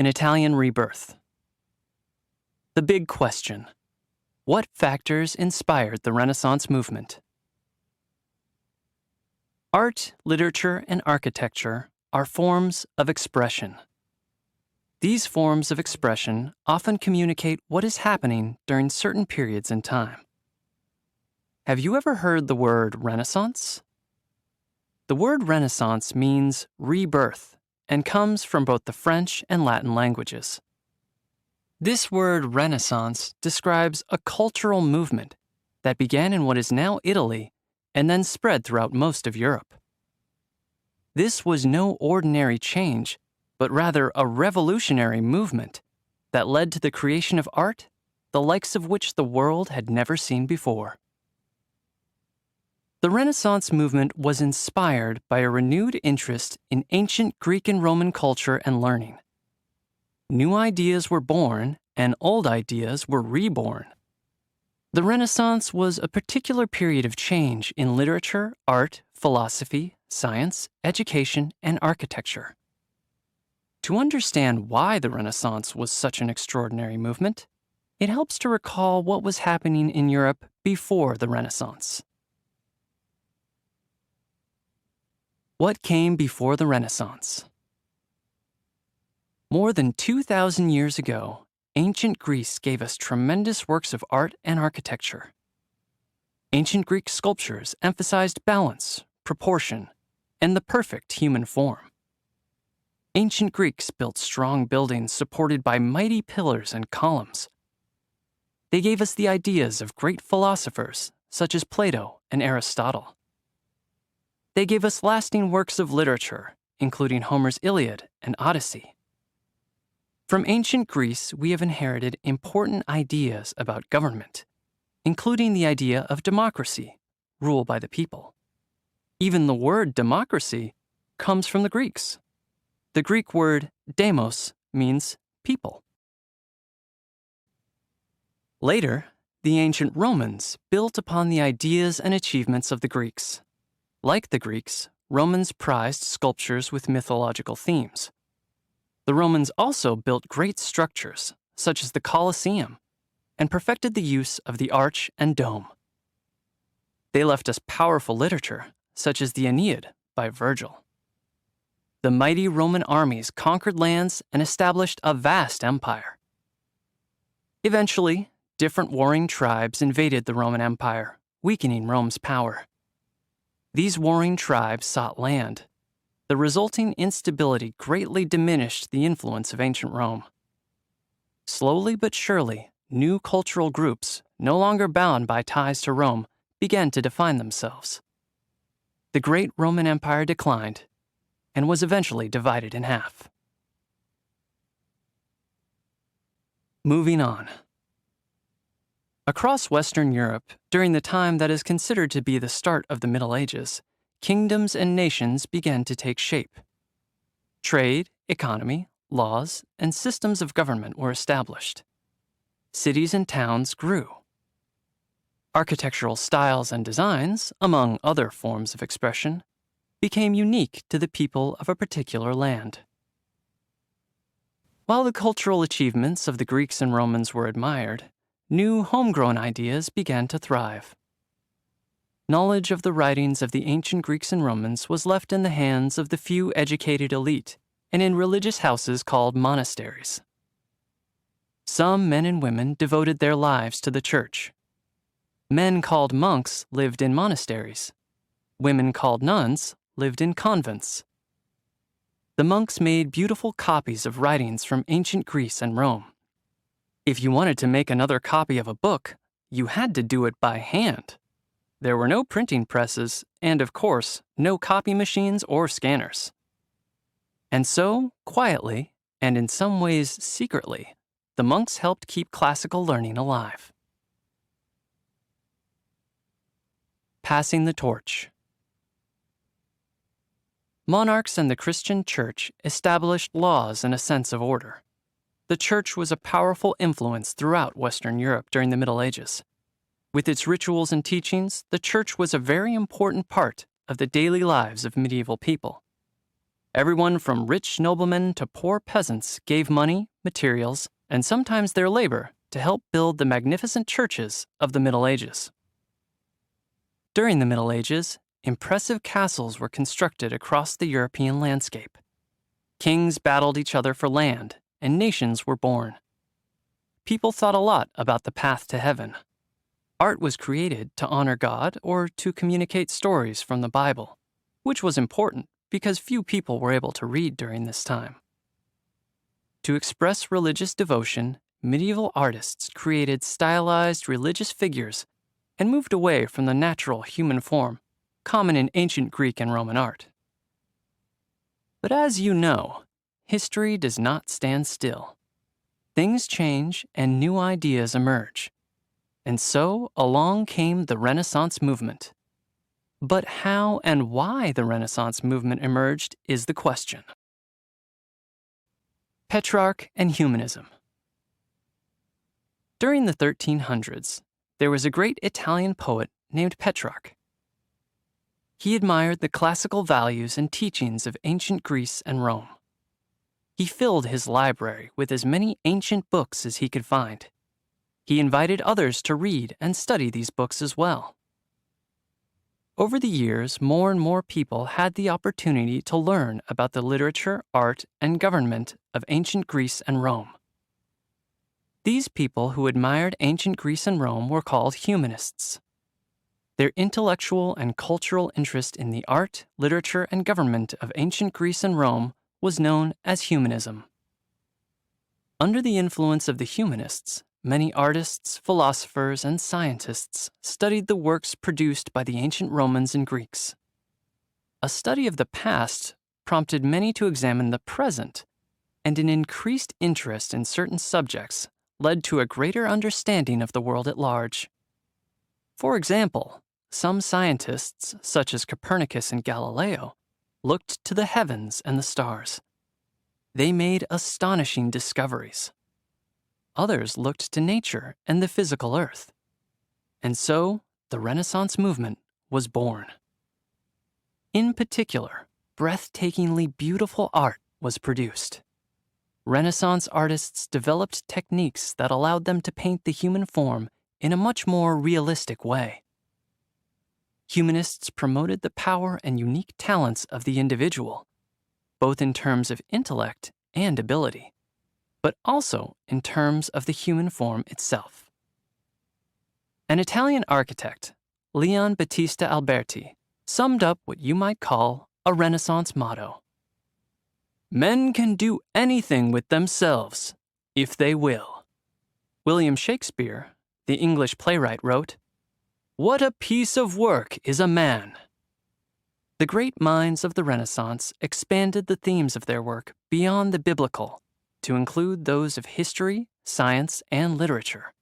An Italian Rebirth. The big question: what factors inspired the Renaissance movement? Art, literature, and architecture are forms of expression. These forms of expression often communicate what is happening during certain periods in time. Have you ever heard the word Renaissance? The word Renaissance means rebirth and comes from both the French and Latin languages. This word Renaissance describes a cultural movement that began in what is now Italy and then spread throughout most of Europe. This was no ordinary change, but rather a revolutionary movement that led to the creation of art, the likes of which the world had never seen before. The Renaissance movement was inspired by a renewed interest in ancient Greek and Roman culture and learning. New ideas were born, and old ideas were reborn. The Renaissance was a particular period of change in literature, art, philosophy, science, education, and architecture. To understand why the Renaissance was such an extraordinary movement, it helps to recall what was happening in Europe before the Renaissance. What came before the Renaissance? More than 2,000 years ago, ancient Greece gave us tremendous works of art and architecture. Ancient Greek sculptures emphasized balance, proportion, and the perfect human form. Ancient Greeks built strong buildings supported by mighty pillars and columns. They gave us the ideas of great philosophers such as Plato and Aristotle. They gave us lasting works of literature, including Homer's Iliad and Odyssey. From ancient Greece, we have inherited important ideas about government, including the idea of democracy, rule by the people. Even the word democracy comes from the Greeks. The Greek word demos means people. Later, the ancient Romans built upon the ideas and achievements of the Greeks. Like the Greeks, Romans prized sculptures with mythological themes. The Romans also built great structures, such as the Colosseum, and perfected the use of the arch and dome. They left us powerful literature, such as the Aeneid by Virgil. The mighty Roman armies conquered lands and established a vast empire. Eventually, different warring tribes invaded the Roman Empire, weakening Rome's power. These warring tribes sought land. The resulting instability greatly diminished the influence of ancient Rome. Slowly but surely, new cultural groups, no longer bound by ties to Rome, began to define themselves. The great Roman Empire declined and was eventually divided in half. Moving on. Across Western Europe, during the time that is considered to be the start of the Middle Ages, kingdoms and nations began to take shape. Trade, economy, laws, and systems of government were established. Cities and towns grew. Architectural styles and designs, among other forms of expression, became unique to the people of a particular land. While the cultural achievements of the Greeks and Romans were admired, new homegrown ideas began to thrive. Knowledge of the writings of the ancient Greeks and Romans was left in the hands of the few educated elite and in religious houses called monasteries. Some men and women devoted their lives to the church. Men called monks lived in monasteries. Women called nuns lived in convents. The monks made beautiful copies of writings from ancient Greece and Rome. If you wanted to make another copy of a book, you had to do it by hand. There were no printing presses, and of course, no copy machines or scanners. And so, quietly, and in some ways secretly, the monks helped keep classical learning alive. Passing the torch. Monarchs and the Christian Church established laws and a sense of order. The Church was a powerful influence throughout Western Europe during the Middle Ages. With its rituals and teachings, the Church was a very important part of the daily lives of medieval people. Everyone from rich noblemen to poor peasants gave money, materials, and sometimes their labor to help build the magnificent churches of the Middle Ages. During the Middle Ages, impressive castles were constructed across the European landscape. Kings battled each other for land, and nations were born. People thought a lot about the path to heaven. Art was created to honor God or to communicate stories from the Bible, which was important because few people were able to read during this time. To express religious devotion, medieval artists created stylized religious figures and moved away from the natural human form, common in ancient Greek and Roman art. But as you know, history does not stand still. Things change and new ideas emerge. And so along came the Renaissance movement. But how and why the Renaissance movement emerged is the question. Petrarch and humanism. During the 1300s, there was a great Italian poet named Petrarch. He admired the classical values and teachings of ancient Greece and Rome. He filled his library with as many ancient books as he could find. He invited others to read and study these books as well. Over the years, more and more people had the opportunity to learn about the literature, art, and government of ancient Greece and Rome. These people who admired ancient Greece and Rome were called humanists. Their intellectual and cultural interest in the art, literature, and government of ancient Greece and Rome was known as humanism. Under the influence of the humanists, many artists, philosophers, and scientists studied the works produced by the ancient Romans and Greeks. A study of the past prompted many to examine the present, and an increased interest in certain subjects led to a greater understanding of the world at large. For example, some scientists, such as Copernicus and Galileo, looked to the heavens and the stars. They made astonishing discoveries. Others looked to nature and the physical earth. And so, the Renaissance movement was born. In particular, breathtakingly beautiful art was produced. Renaissance artists developed techniques that allowed them to paint the human form in a much more realistic way. Humanists promoted the power and unique talents of the individual, both in terms of intellect and ability, but also in terms of the human form itself. An Italian architect, Leon Battista Alberti, summed up what you might call a Renaissance motto. Men can do anything with themselves, if they will. William Shakespeare, the English playwright, wrote, "What a piece of work is a man!" The great minds of the Renaissance expanded the themes of their work beyond the biblical to include those of history, science, and literature.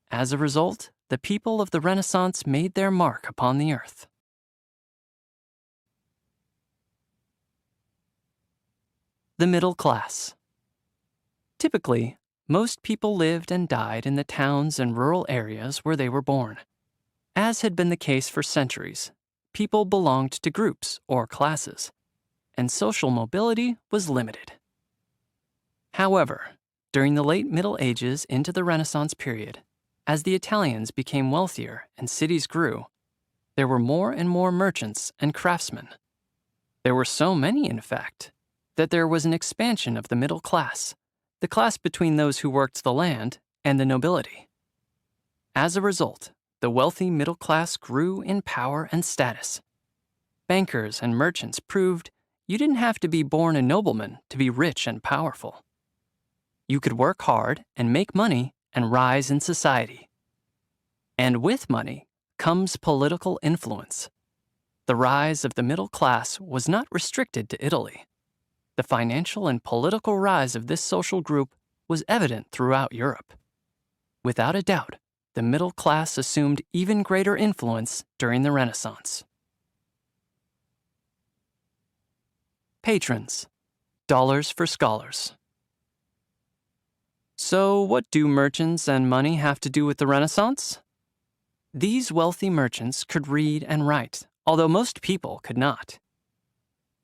As a result, the people of the Renaissance made their mark upon the earth. The middle class. Typically, most people lived and died in the towns and rural areas where they were born. As had been the case for centuries, people belonged to groups or classes, and social mobility was limited. However, during the late Middle Ages into the Renaissance period, as the Italians became wealthier and cities grew, there were more and more merchants and craftsmen. There were so many, in fact, that there was an expansion of the middle class, the class between those who worked the land and the nobility. As a result, the wealthy middle class grew in power and status. Bankers and merchants proved you didn't have to be born a nobleman to be rich and powerful. You could work hard and make money and rise in society. And with money comes political influence. The rise of the middle class was not restricted to Italy. The financial and political rise of this social group was evident throughout Europe. Without a doubt, the middle class assumed even greater influence during the Renaissance. Patrons, dollars for scholars. So what do merchants and money have to do with the Renaissance? These wealthy merchants could read and write, although most people could not.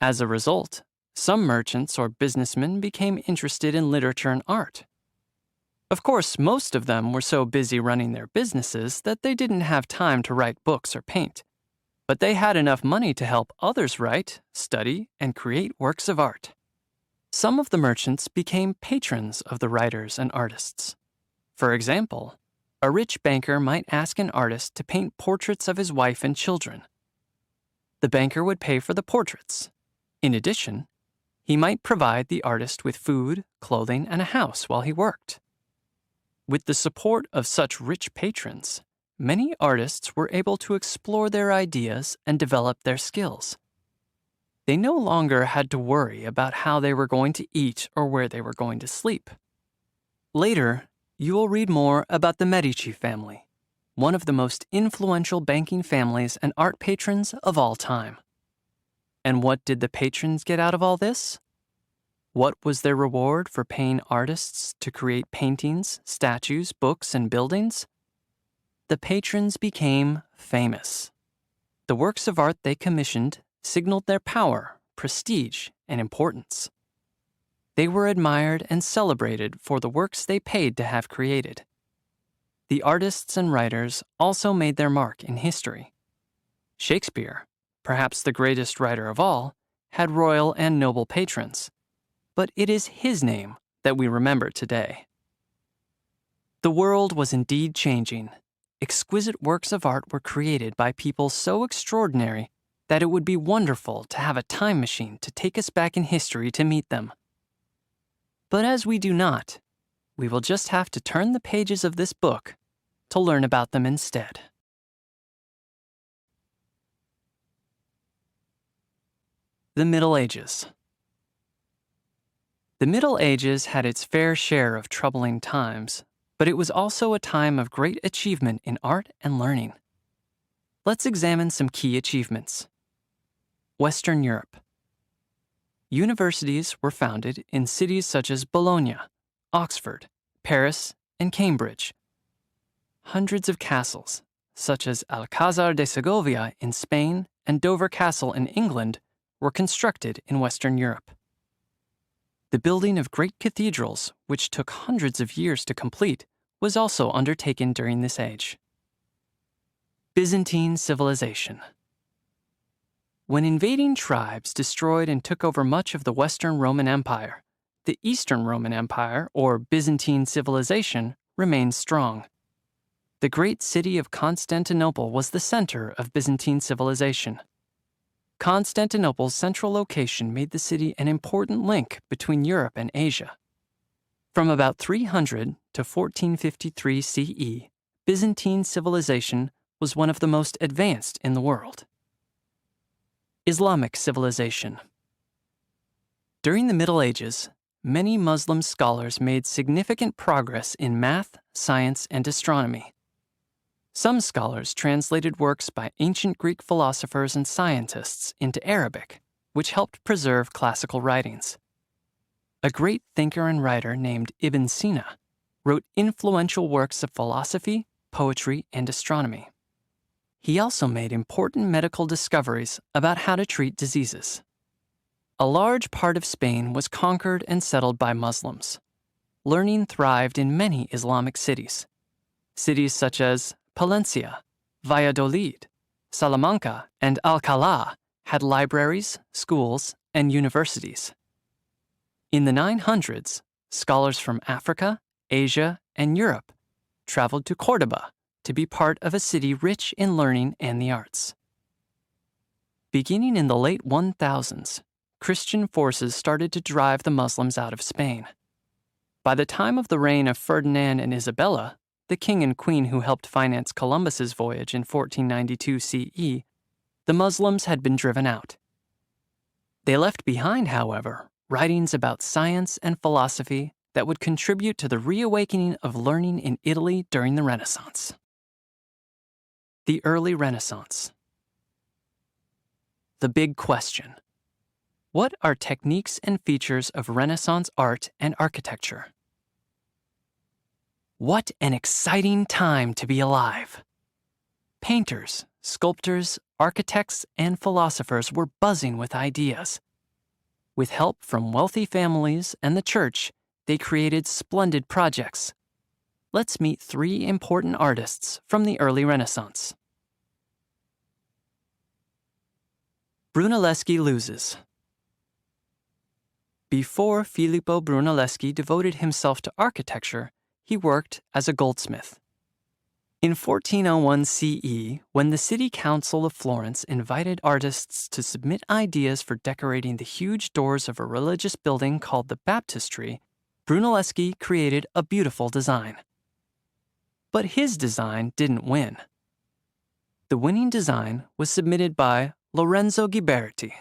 As a result, Some merchants or businessmen became interested in literature and art. Of course, most of them were so busy running their businesses that they didn't have time to write books or paint. But they had enough money to help others write, study, and create works of art. Some of the merchants became patrons of the writers and artists. For example, a rich banker might ask an artist to paint portraits of his wife and children. The banker would pay for the portraits. In addition, he might provide the artist with food, clothing, and a house while he worked. With the support of such rich patrons, many artists were able to explore their ideas and develop their skills. They no longer had to worry about how they were going to eat or where they were going to sleep. Later, you will read more about the Medici family, one of the most influential banking families and art patrons of all time. And what did the patrons get out of all this? What was their reward for paying artists to create paintings, statues, books, and buildings? The patrons became famous. The works of art they commissioned signaled their power, prestige, and importance. They were admired and celebrated for the works they paid to have created. The artists and writers also made their mark in history. Shakespeare, perhaps the greatest writer of all, had royal and noble patrons, but it is his name that we remember today. The world was indeed changing. Exquisite works of art were created by people so extraordinary that it would be wonderful to have a time machine to take us back in history to meet them. But as we do not, we will just have to turn the pages of this book to learn about them instead. The Middle Ages. The Middle Ages had its fair share of troubling times, but it was also a time of great achievement in art and learning. Let's examine some key achievements. Western Europe. Universities were founded in cities such as Bologna, Oxford, Paris, and Cambridge. Hundreds of castles, such as Alcázar de Segovia in Spain and Dover Castle in England, were constructed in Western Europe. The building of great cathedrals, which took hundreds of years to complete, was also undertaken during this age. Byzantine civilization. When invading tribes destroyed and took over much of the Western Roman Empire, the Eastern Roman Empire, or Byzantine civilization, remained strong. The great city of Constantinople was the center of Byzantine civilization. Constantinople's central location made the city an important link between Europe and Asia. From about 300 to 1453 CE, Byzantine civilization was one of the most advanced in the world. Islamic civilization. During the Middle Ages, many Muslim scholars made significant progress in math, science, and astronomy. Some scholars translated works by ancient Greek philosophers and scientists into Arabic, which helped preserve classical writings. A great thinker and writer named Ibn Sina wrote influential works of philosophy, poetry, and astronomy. He also made important medical discoveries about how to treat diseases. A large part of Spain was conquered and settled by Muslims. Learning thrived in many Islamic cities. Cities such as Palencia, Valladolid, Salamanca, and Alcalá had libraries, schools, and universities. In the 900s, scholars from Africa, Asia, and Europe traveled to Córdoba to be part of a city rich in learning and the arts. Beginning in the late 1000s, Christian forces started to drive the Muslims out of Spain. By the time of the reign of Ferdinand and Isabella, the king and queen who helped finance Columbus's voyage in 1492 CE, the Muslims had been driven out. They left behind, however, writings about science and philosophy that would contribute to the reawakening of learning in Italy during the Renaissance. The early Renaissance. The big question. What are techniques and features of Renaissance art and architecture? What an exciting time to be alive! Painters, sculptors, architects, and philosophers were buzzing with ideas. With help from wealthy families and the church, they created splendid projects. Let's meet 3 important artists from the early Renaissance. Brunelleschi loses. Before Filippo Brunelleschi devoted himself to architecture, he worked as a goldsmith. In 1401 CE, when the city council of Florence invited artists to submit ideas for decorating the huge doors of a religious building called the baptistry, Brunelleschi created a beautiful design. But his design didn't win. The winning design was submitted by Lorenzo Ghiberti.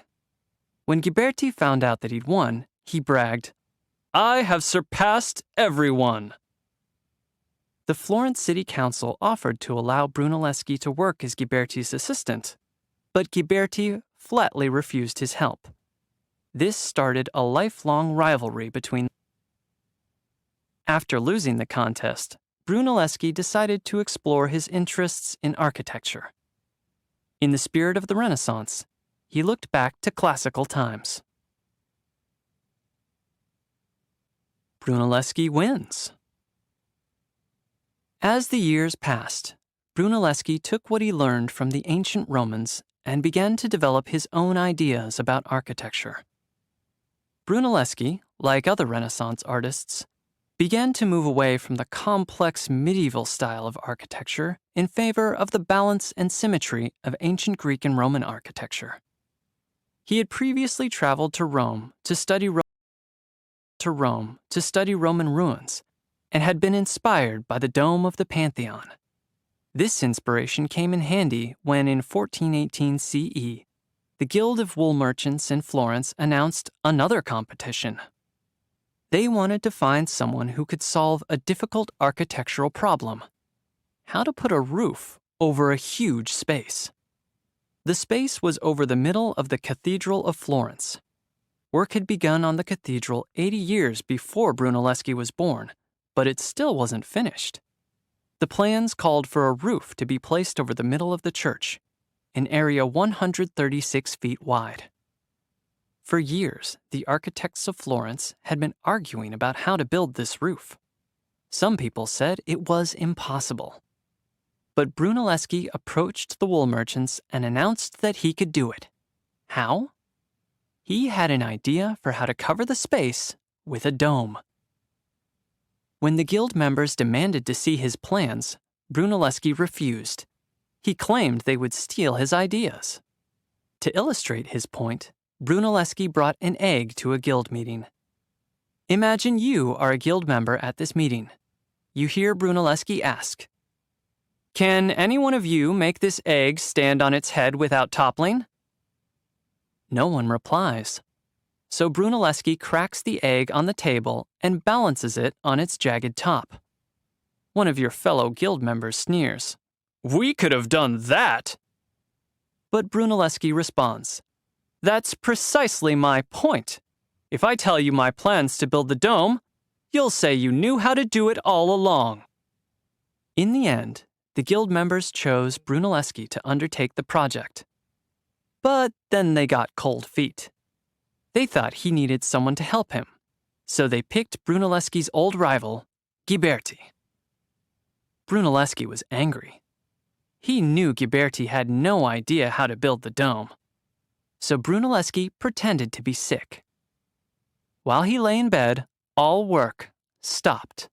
When Ghiberti found out that he'd won, he bragged, "I have surpassed everyone." The Florence City Council offered to allow Brunelleschi to work as Ghiberti's assistant, but Ghiberti flatly refused his help. This started a lifelong rivalry between them. After losing the contest, Brunelleschi decided to explore his interests in architecture. In the spirit of the Renaissance, he looked back to classical times. Brunelleschi wins. As the years passed, Brunelleschi took what he learned from the ancient Romans and began to develop his own ideas about architecture. Brunelleschi, like other Renaissance artists, began to move away from the complex medieval style of architecture in favor of the balance and symmetry of ancient Greek and Roman architecture. He had previously traveled to Rome to study Roman ruins, and had been inspired by the dome of the Pantheon. This inspiration came in handy when, in 1418 CE, the Guild of Wool Merchants in Florence announced another competition. They wanted to find someone who could solve a difficult architectural problem: how to put a roof over a huge space. The space was over the middle of the Cathedral of Florence. Work had begun on the cathedral 80 years before Brunelleschi was born, but it still wasn't finished. The plans called for a roof to be placed over the middle of the church, an area 136 feet wide. For years, the architects of Florence had been arguing about how to build this roof. Some people said it was impossible. But Brunelleschi approached the wool merchants and announced that he could do it. How? He had an idea for how to cover the space with a dome. When the guild members demanded to see his plans, Brunelleschi refused. He claimed they would steal his ideas. To illustrate his point, Brunelleschi brought an egg to a guild meeting. Imagine you are a guild member at this meeting. You hear Brunelleschi ask, "Can any one of you make this egg stand on its head without toppling?" No one replies. So Brunelleschi cracks the egg on the table and balances it on its jagged top. One of your fellow guild members sneers, "We could have done that!" But Brunelleschi responds, "That's precisely my point. If I tell you my plans to build the dome, you'll say you knew how to do it all along." In the end, the guild members chose Brunelleschi to undertake the project. But then they got cold feet. They thought he needed someone to help him, so they picked Brunelleschi's old rival, Ghiberti. Brunelleschi was angry. He knew Ghiberti had no idea how to build the dome. So Brunelleschi pretended to be sick. While he lay in bed, all work stopped.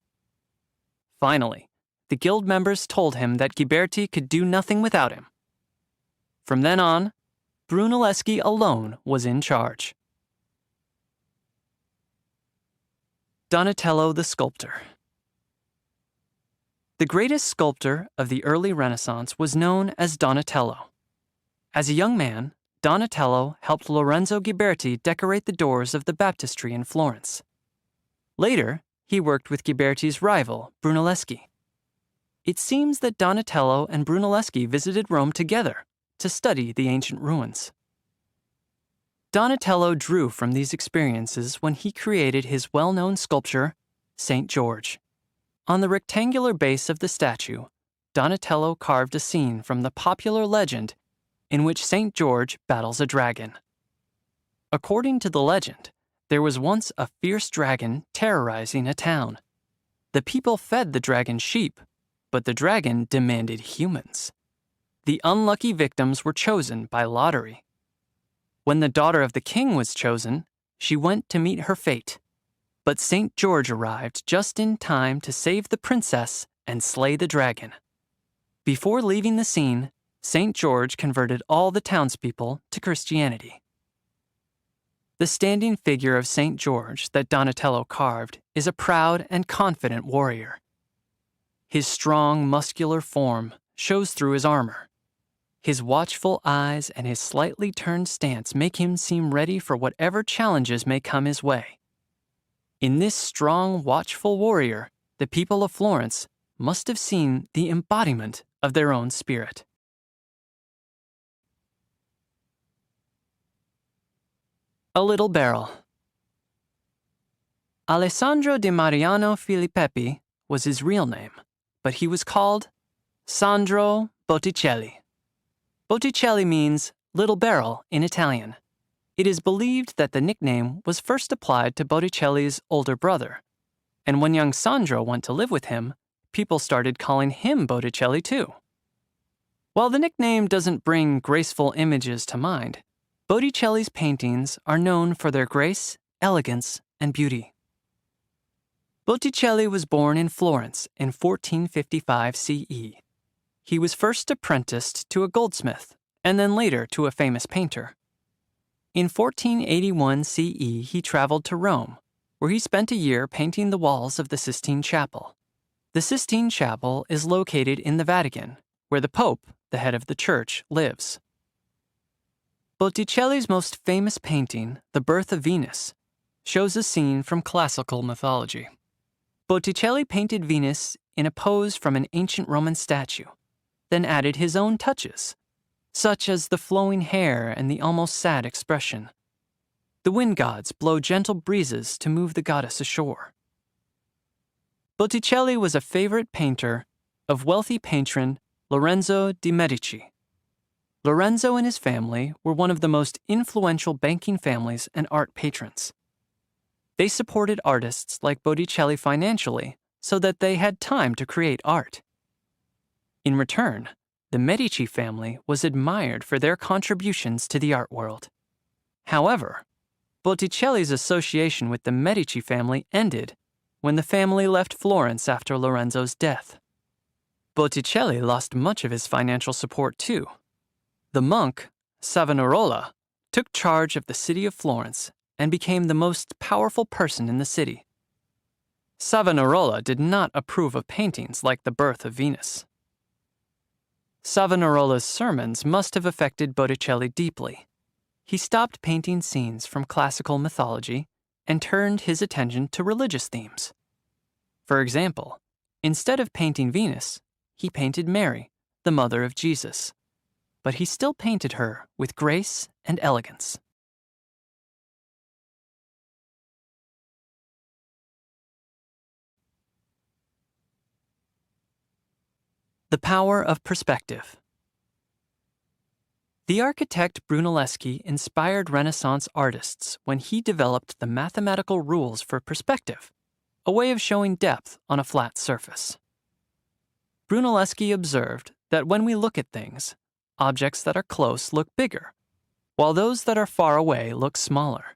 Finally, the guild members told him that Ghiberti could do nothing without him. From then on, Brunelleschi alone was in charge. Donatello the sculptor. The greatest sculptor of the early Renaissance was known as Donatello. As a young man, Donatello helped Lorenzo Ghiberti decorate the doors of the baptistry in Florence. Later, he worked with Ghiberti's rival, Brunelleschi. It seems that Donatello and Brunelleschi visited Rome together to study the ancient ruins. Donatello drew from these experiences when he created his well-known sculpture, St. George. On the rectangular base of the statue, Donatello carved a scene from the popular legend in which St. George battles a dragon. According to the legend, there was once a fierce dragon terrorizing a town. The people fed the dragon sheep, but the dragon demanded humans. The unlucky victims were chosen by lottery. When the daughter of the king was chosen, she went to meet her fate. But St. George arrived just in time to save the princess and slay the dragon. Before leaving the scene, St. George converted all the townspeople to Christianity. The standing figure of St. George that Donatello carved is a proud and confident warrior. His strong, muscular form shows through his armor. His watchful eyes and his slightly turned stance make him seem ready for whatever challenges may come his way. In this strong, watchful warrior, the people of Florence must have seen the embodiment of their own spirit. A Little Barrel. Alessandro di Mariano Filippetti was his real name, but he was called Sandro Botticelli. Botticelli means little barrel in Italian. It is believed that the nickname was first applied to Botticelli's older brother, and when young Sandro went to live with him, people started calling him Botticelli too. While the nickname doesn't bring graceful images to mind, Botticelli's paintings are known for their grace, elegance, and beauty. Botticelli was born in Florence in 1455 CE. He was first apprenticed to a goldsmith, and then later to a famous painter. In 1481 CE, he traveled to Rome, where he spent a year painting the walls of the Sistine Chapel. The Sistine Chapel is located in the Vatican, where the Pope, the head of the church, lives. Botticelli's most famous painting, The Birth of Venus, shows a scene from classical mythology. Botticelli painted Venus in a pose from an ancient Roman statue, then added his own touches, such as the flowing hair and the almost sad expression. The wind gods blow gentle breezes to move the goddess ashore. Botticelli was a favorite painter of wealthy patron Lorenzo de' Medici. Lorenzo and his family were one of the most influential banking families and art patrons. They supported artists like Botticelli financially so that they had time to create art. In return, the Medici family was admired for their contributions to the art world. However, Botticelli's association with the Medici family ended when the family left Florence after Lorenzo's death. Botticelli lost much of his financial support too. The monk, Savonarola, took charge of the city of Florence and became the most powerful person in the city. Savonarola did not approve of paintings like The Birth of Venus. Savonarola's sermons must have affected Botticelli deeply. He stopped painting scenes from classical mythology and turned his attention to religious themes. For example, instead of painting Venus, he painted Mary, the mother of Jesus. But he still painted her with grace and elegance. The power of perspective. The architect Brunelleschi inspired Renaissance artists when he developed the mathematical rules for perspective, a way of showing depth on a flat surface. Brunelleschi observed that when we look at things, objects that are close look bigger, while those that are far away look smaller.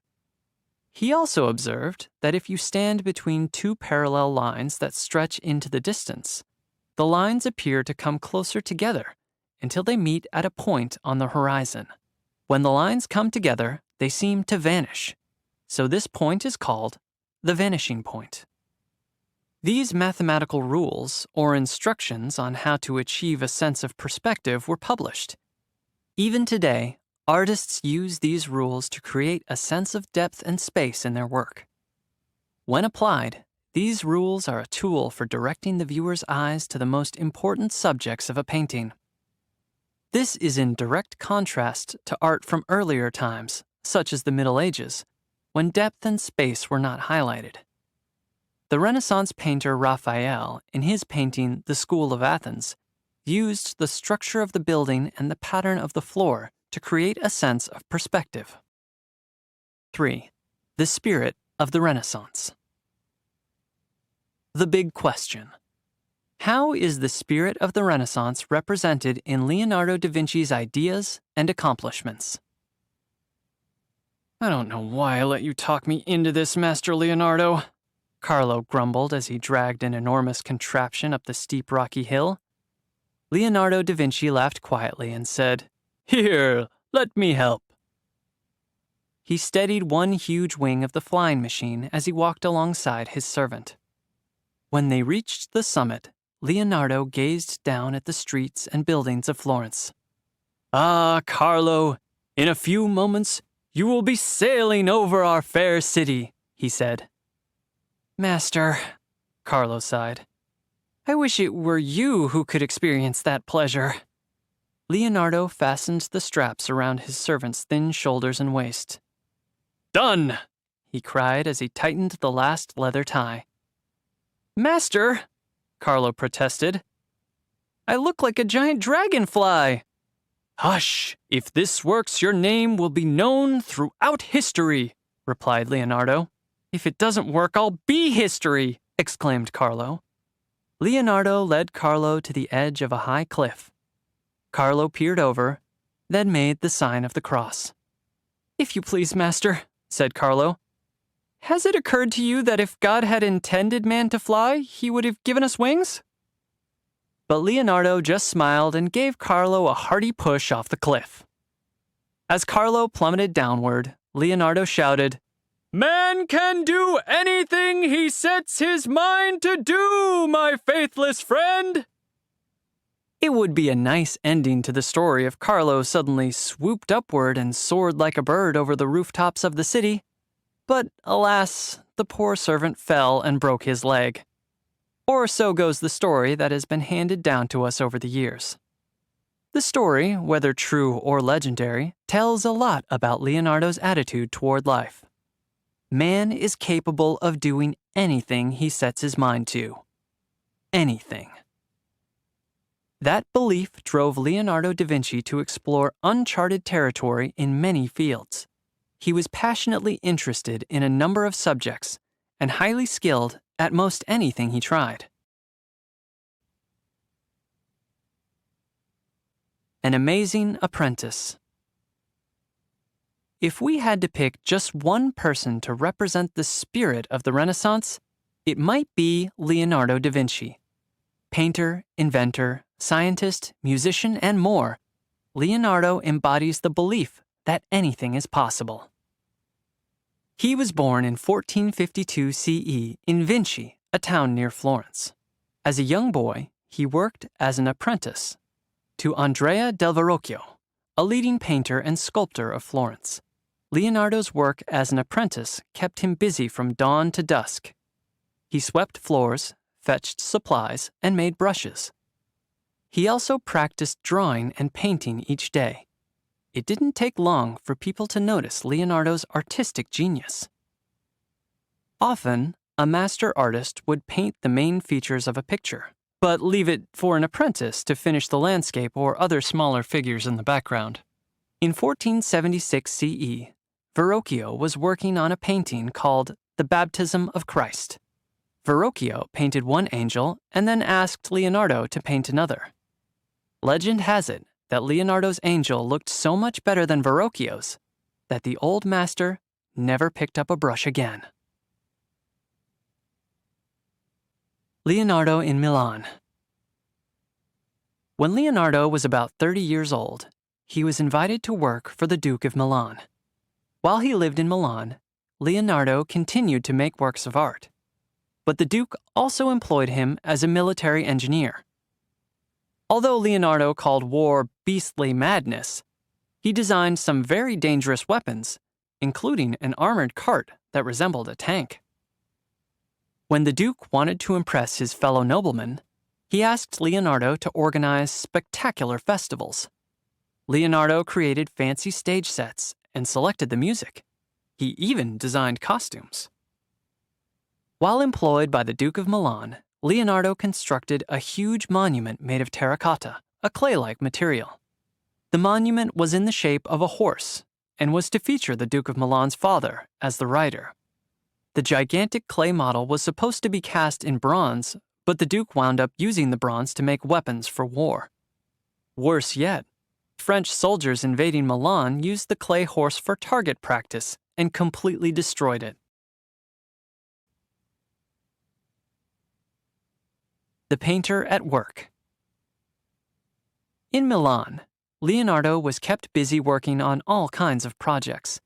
He also observed that if you stand between two parallel lines that stretch into the distance, the lines appear to come closer together until they meet at a point on the horizon. When the lines come together, they seem to vanish. So this point is called the vanishing point. These mathematical rules, or instructions on how to achieve a sense of perspective, were published. Even today, artists use these rules to create a sense of depth and space in their work. When applied, these rules are a tool for directing the viewer's eyes to the most important subjects of a painting. This is in direct contrast to art from earlier times, such as the Middle Ages, when depth and space were not highlighted. The Renaissance painter Raphael, in his painting The School of Athens, used the structure of the building and the pattern of the floor to create a sense of perspective. 3. The Spirit of the Renaissance. The big question. How is the spirit of the Renaissance represented in Leonardo da Vinci's ideas and accomplishments? I don't know why I let you talk me into this, Master Leonardo, Carlo grumbled as he dragged an enormous contraption up the steep rocky hill. Leonardo da Vinci laughed quietly and said, "Here, let me help." He steadied one huge wing of the flying machine as he walked alongside his servant. When they reached the summit, Leonardo gazed down at the streets and buildings of Florence. "Ah, Carlo, in a few moments you will be sailing over our fair city," he said. "Master," Carlo sighed, "I wish it were you who could experience that pleasure." Leonardo fastened the straps around his servant's thin shoulders and waist. "Done!" he cried as he tightened the last leather tie. "Master," Carlo protested, "I look like a giant dragonfly." "Hush! If this works, your name will be known throughout history," replied Leonardo. "If it doesn't work, I'll be history," exclaimed Carlo. Leonardo led Carlo to the edge of a high cliff. Carlo peered over, then made the sign of the cross. "If you please, Master," said Carlo, "has it occurred to you that if God had intended man to fly, he would have given us wings?" But Leonardo just smiled and gave Carlo a hearty push off the cliff. As Carlo plummeted downward, Leonardo shouted, "Man can do anything he sets his mind to do, my faithless friend!" It would be a nice ending to the story if Carlo suddenly swooped upward and soared like a bird over the rooftops of the city. But alas, the poor servant fell and broke his leg. Or so goes the story that has been handed down to us over the years. The story, whether true or legendary, tells a lot about Leonardo's attitude toward life. Man is capable of doing anything he sets his mind to. Anything. That belief drove Leonardo da Vinci to explore uncharted territory in many fields. He was passionately interested in a number of subjects and highly skilled at most anything he tried. An amazing apprentice. If we had to pick just one person to represent the spirit of the Renaissance, it might be Leonardo da Vinci. Painter, inventor, scientist, musician, and more, Leonardo embodies the belief that anything is possible. He was born in 1452 CE in Vinci, a town near Florence. As a young boy, he worked as an apprentice to Andrea del Verrocchio, a leading painter and sculptor of Florence. Leonardo's work as an apprentice kept him busy from dawn to dusk. He swept floors, fetched supplies, and made brushes. He also practiced drawing and painting each day. It didn't take long for people to notice Leonardo's artistic genius. Often, a master artist would paint the main features of a picture, but leave it for an apprentice to finish the landscape or other smaller figures in the background. In 1476 CE, Verrocchio was working on a painting called The Baptism of Christ. Verrocchio painted one angel and then asked Leonardo to paint another. Legend has it that Leonardo's angel looked so much better than Verrocchio's that the old master never picked up a brush again. Leonardo in Milan. When Leonardo was about 30 years old, he was invited to work for the Duke of Milan. While he lived in Milan, Leonardo continued to make works of art. But the Duke also employed him as a military engineer. Although Leonardo called war beastly madness, he designed some very dangerous weapons, including an armored cart that resembled a tank. When the Duke wanted to impress his fellow noblemen, he asked Leonardo to organize spectacular festivals. Leonardo created fancy stage sets and selected the music. He even designed costumes. While employed by the Duke of Milan, Leonardo constructed a huge monument made of terracotta, a clay-like material. The monument was in the shape of a horse, and was to feature the Duke of Milan's father as the writer. The gigantic clay model was supposed to be cast in bronze, but the Duke wound up using the bronze to make weapons for war. Worse yet, French soldiers invading Milan used the clay horse for target practice and completely destroyed it. The painter at work. In Milan, Leonardo was kept busy working on all kinds of projects,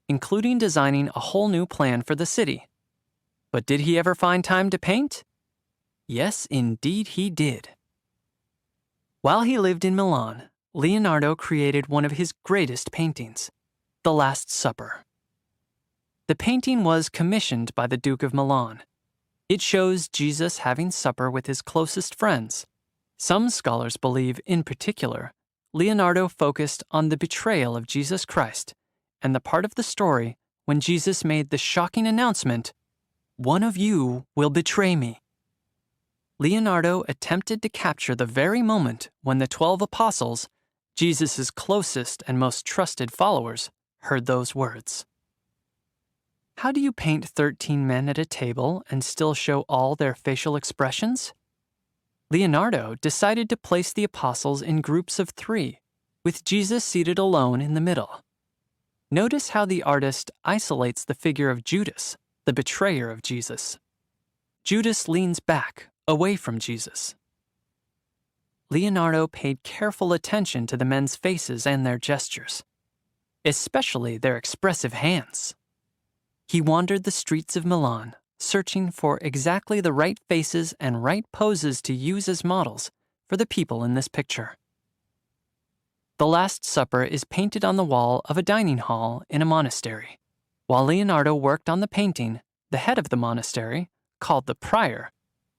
including designing a whole new plan for the city. But did he ever find time to paint? Yes, indeed he did. While he lived in Milan, Leonardo created one of his greatest paintings, The Last Supper. The painting was commissioned by the Duke of Milan. It shows Jesus having supper with his closest friends. Some scholars believe, in particular, Leonardo focused on the betrayal of Jesus Christ and the part of the story when Jesus made the shocking announcement, "One of you will betray me." Leonardo attempted to capture the very moment when the 12 apostles, Jesus' closest and most trusted followers, heard those words. How do you paint 13 men at a table and still show all their facial expressions? Leonardo decided to place the apostles in groups of 3, with Jesus seated alone in the middle. Notice how the artist isolates the figure of Judas, the betrayer of Jesus. Judas leans back, away from Jesus. Leonardo paid careful attention to the men's faces and their gestures, especially their expressive hands. He wandered the streets of Milan, searching for exactly the right faces and right poses to use as models for the people in this picture. The Last Supper is painted on the wall of a dining hall in a monastery. While Leonardo worked on the painting, the head of the monastery, called the prior,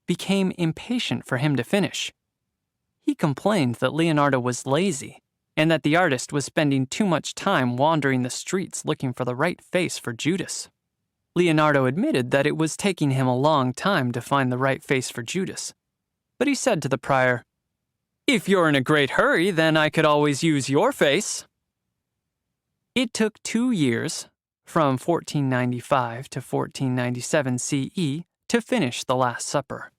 became impatient for him to finish. He complained that Leonardo was lazy and that the artist was spending too much time wandering the streets looking for the right face for Judas. Leonardo admitted that it was taking him a long time to find the right face for Judas. But he said to the prior, "If you're in a great hurry, then I could always use your face." It took 2 years, from 1495 to 1497 CE, to finish The Last Supper.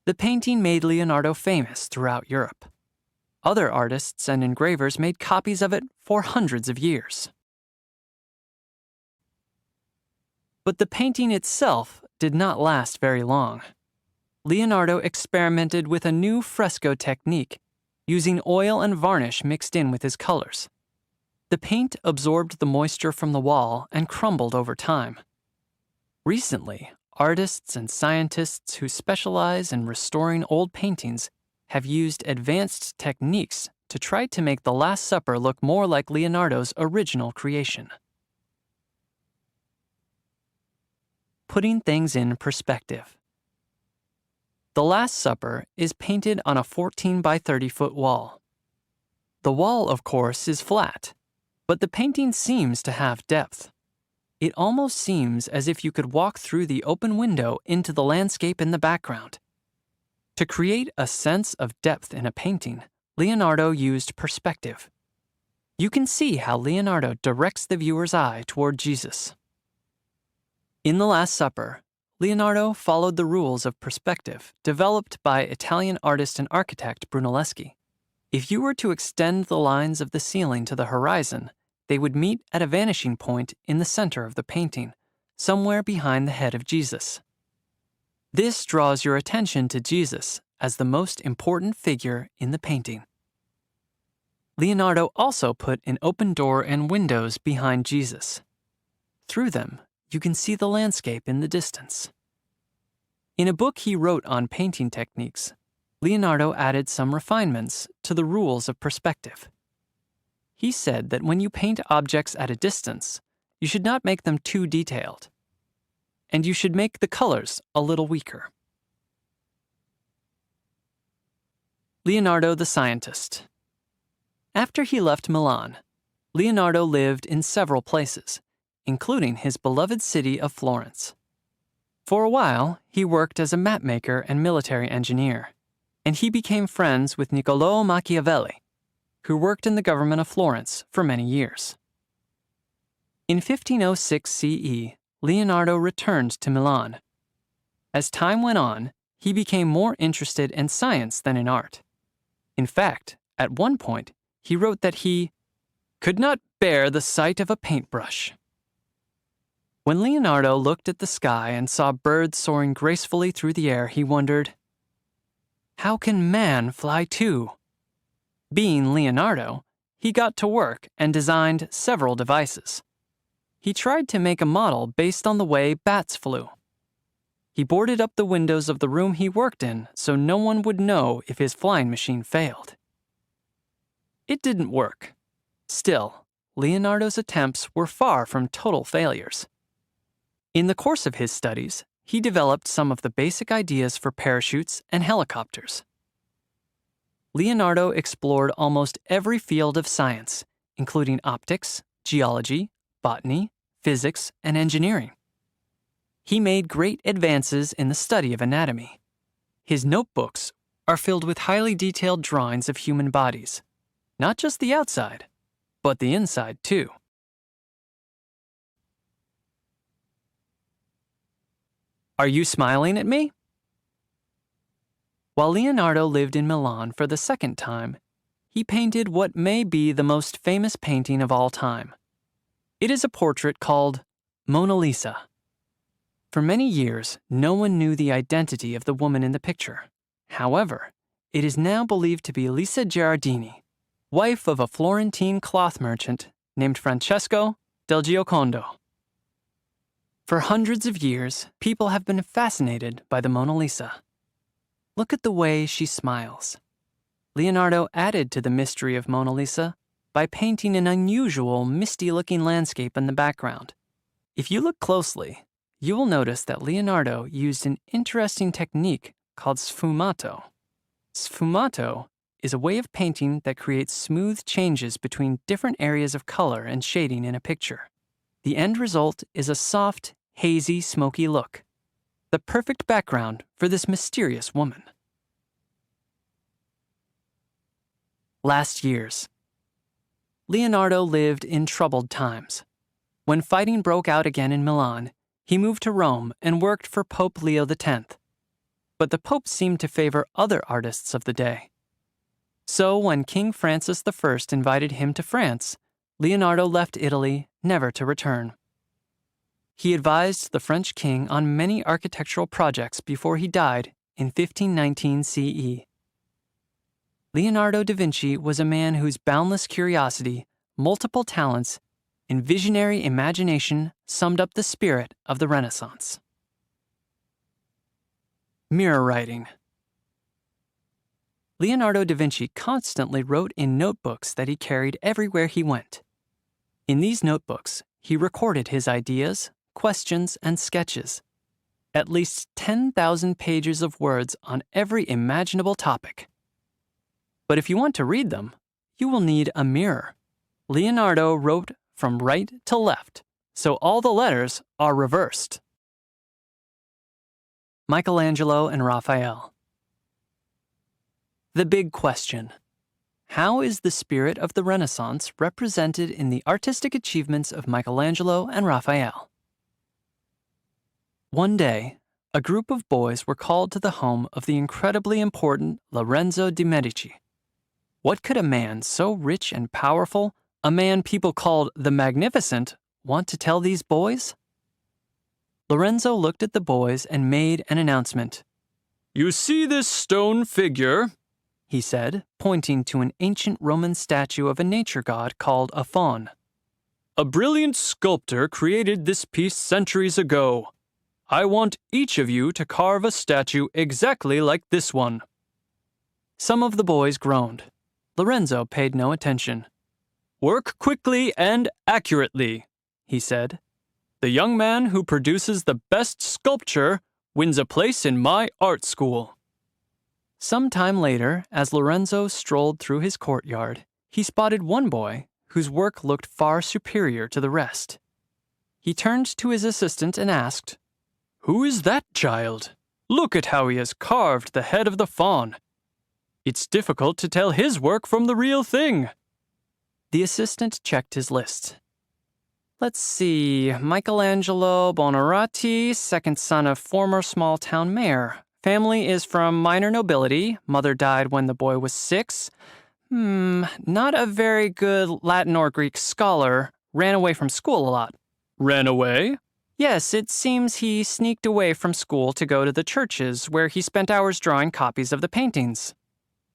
The painting made Leonardo famous throughout Europe. Other artists and engravers made copies of it for hundreds of years. But the painting itself did not last very long. Leonardo experimented with a new fresco technique, using oil and varnish mixed in with his colors. The paint absorbed the moisture from the wall and crumbled over time. Recently, artists and scientists who specialize in restoring old paintings have used advanced techniques to try to make The Last Supper look more like Leonardo's original creation. Putting things in perspective. The Last Supper is painted on a 14 by 30 foot wall. The wall, of course, is flat, but the painting seems to have depth. It almost seems as if you could walk through the open window into the landscape in the background. To create a sense of depth in a painting, Leonardo used perspective. You can see how Leonardo directs the viewer's eye toward Jesus. In The Last Supper, Leonardo followed the rules of perspective developed by Italian artist and architect Brunelleschi. If you were to extend the lines of the ceiling to the horizon, they would meet at a vanishing point in the center of the painting, somewhere behind the head of Jesus. This draws your attention to Jesus as the most important figure in the painting. Leonardo also put an open door and windows behind Jesus. Through them, you can see the landscape in the distance. In a book he wrote on painting techniques, Leonardo added some refinements to the rules of perspective. He said that when you paint objects at a distance, you should not make them too detailed, and you should make the colors a little weaker. Leonardo the Scientist. After he left Milan, Leonardo lived in several places, including his beloved city of Florence. For a while, he worked as a mapmaker and military engineer, and he became friends with Niccolò Machiavelli, who worked in the government of Florence for many years. In 1506 CE, Leonardo returned to Milan. As time went on, he became more interested in science than in art. In fact, at one point, he wrote that he could not bear the sight of a paintbrush. When Leonardo looked at the sky and saw birds soaring gracefully through the air, he wondered, how can man fly too? Being Leonardo, he got to work and designed several devices. He tried to make a model based on the way bats flew. He boarded up the windows of the room he worked in so no one would know if his flying machine failed. It didn't work. Still, Leonardo's attempts were far from total failures. In the course of his studies, he developed some of the basic ideas for parachutes and helicopters. Leonardo explored almost every field of science, including optics, geology, botany, physics, and engineering. He made great advances in the study of anatomy. His notebooks are filled with highly detailed drawings of human bodies, not just the outside, but the inside too. Are you smiling at me? While Leonardo lived in Milan for the second time, he painted what may be the most famous painting of all time. It is a portrait called Mona Lisa. For many years, no one knew the identity of the woman in the picture. However, it is now believed to be Lisa Gherardini, wife of a Florentine cloth merchant named Francesco del Giocondo. For hundreds of years, people have been fascinated by the Mona Lisa. Look at the way she smiles. Leonardo added to the mystery of Mona Lisa by painting an unusual, misty-looking landscape in the background. If you look closely, you will notice that Leonardo used an interesting technique called sfumato. Sfumato is a way of painting that creates smooth changes between different areas of color and shading in a picture. The end result is a soft, hazy, smoky look, the perfect background for this mysterious woman. Last years. Leonardo lived in troubled times. When fighting broke out again in Milan, he moved to Rome and worked for Pope Leo X. But the Pope seemed to favor other artists of the day. So when King Francis I invited him to France, Leonardo left Italy, never to return. He advised the French king on many architectural projects before he died in 1519 CE. Leonardo da Vinci was a man whose boundless curiosity, multiple talents, and visionary imagination summed up the spirit of the Renaissance. Mirror writing. Leonardo da Vinci constantly wrote in notebooks that he carried everywhere he went. In these notebooks, he recorded his ideas, questions, and sketches. At least 10,000 pages of words on every imaginable topic. But if you want to read them, you will need a mirror. Leonardo wrote from right to left, so all the letters are reversed. Michelangelo and Raphael. The big question. How is the spirit of the Renaissance represented in the artistic achievements of Michelangelo and Raphael? One day, a group of boys were called to the home of the incredibly important Lorenzo de' Medici. What could a man so rich and powerful, a man people called the Magnificent, want to tell these boys? Lorenzo looked at the boys and made an announcement. "You see this stone figure?" he said, pointing to an ancient Roman statue of a nature god called a faun. "A brilliant sculptor created this piece centuries ago. I want each of you to carve a statue exactly like this one." Some of the boys groaned. Lorenzo paid no attention. "Work quickly and accurately," he said. "The young man who produces the best sculpture wins a place in my art school." Some time later, as Lorenzo strolled through his courtyard, he spotted one boy whose work looked far superior to the rest. He turned to his assistant and asked, "Who is that child? Look at how he has carved the head of the faun. It's difficult to tell his work from the real thing." The assistant checked his list. Let's see. Michelangelo Buonarroti, second son of former small-town mayor. Family is from minor nobility. Mother died when the boy was 6. Not a very good Latin or Greek scholar. Ran away from school a lot. Ran away? Yes, it seems he sneaked away from school to go to the churches, where he spent hours drawing copies of the paintings.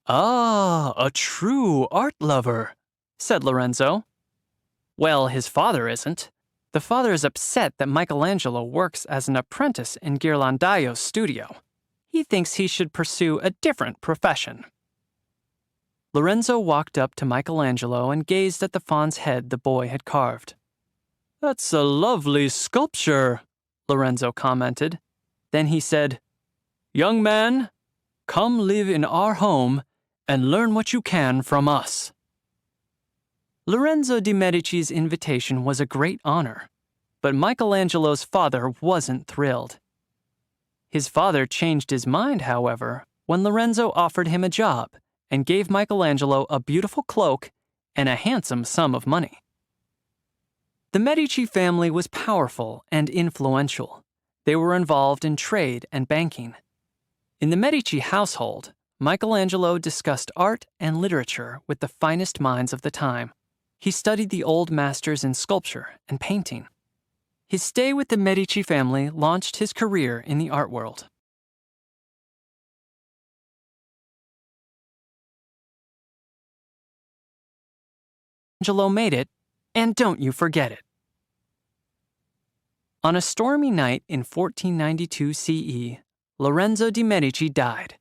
Ah, a true art lover, said Lorenzo. Well, his father isn't. The father is upset that Michelangelo works as an apprentice in Ghirlandaio's studio. He thinks he should pursue a different profession. Lorenzo walked up to Michelangelo and gazed at the fawn's head the boy had carved. That's a lovely sculpture, Lorenzo commented. Then he said, Young man, come live in our home and learn what you can from us. Lorenzo de' Medici's invitation was a great honor, but Michelangelo's father wasn't thrilled. His father changed his mind, however, when Lorenzo offered him a job and gave Michelangelo a beautiful cloak and a handsome sum of money. The Medici family was powerful and influential. They were involved in trade and banking. In the Medici household, Michelangelo discussed art and literature with the finest minds of the time. He studied the old masters in sculpture and painting. His stay with the Medici family launched his career in the art world. Michelangelo made it, and don't you forget it. On a stormy night in 1492 CE, Lorenzo de' Medici died.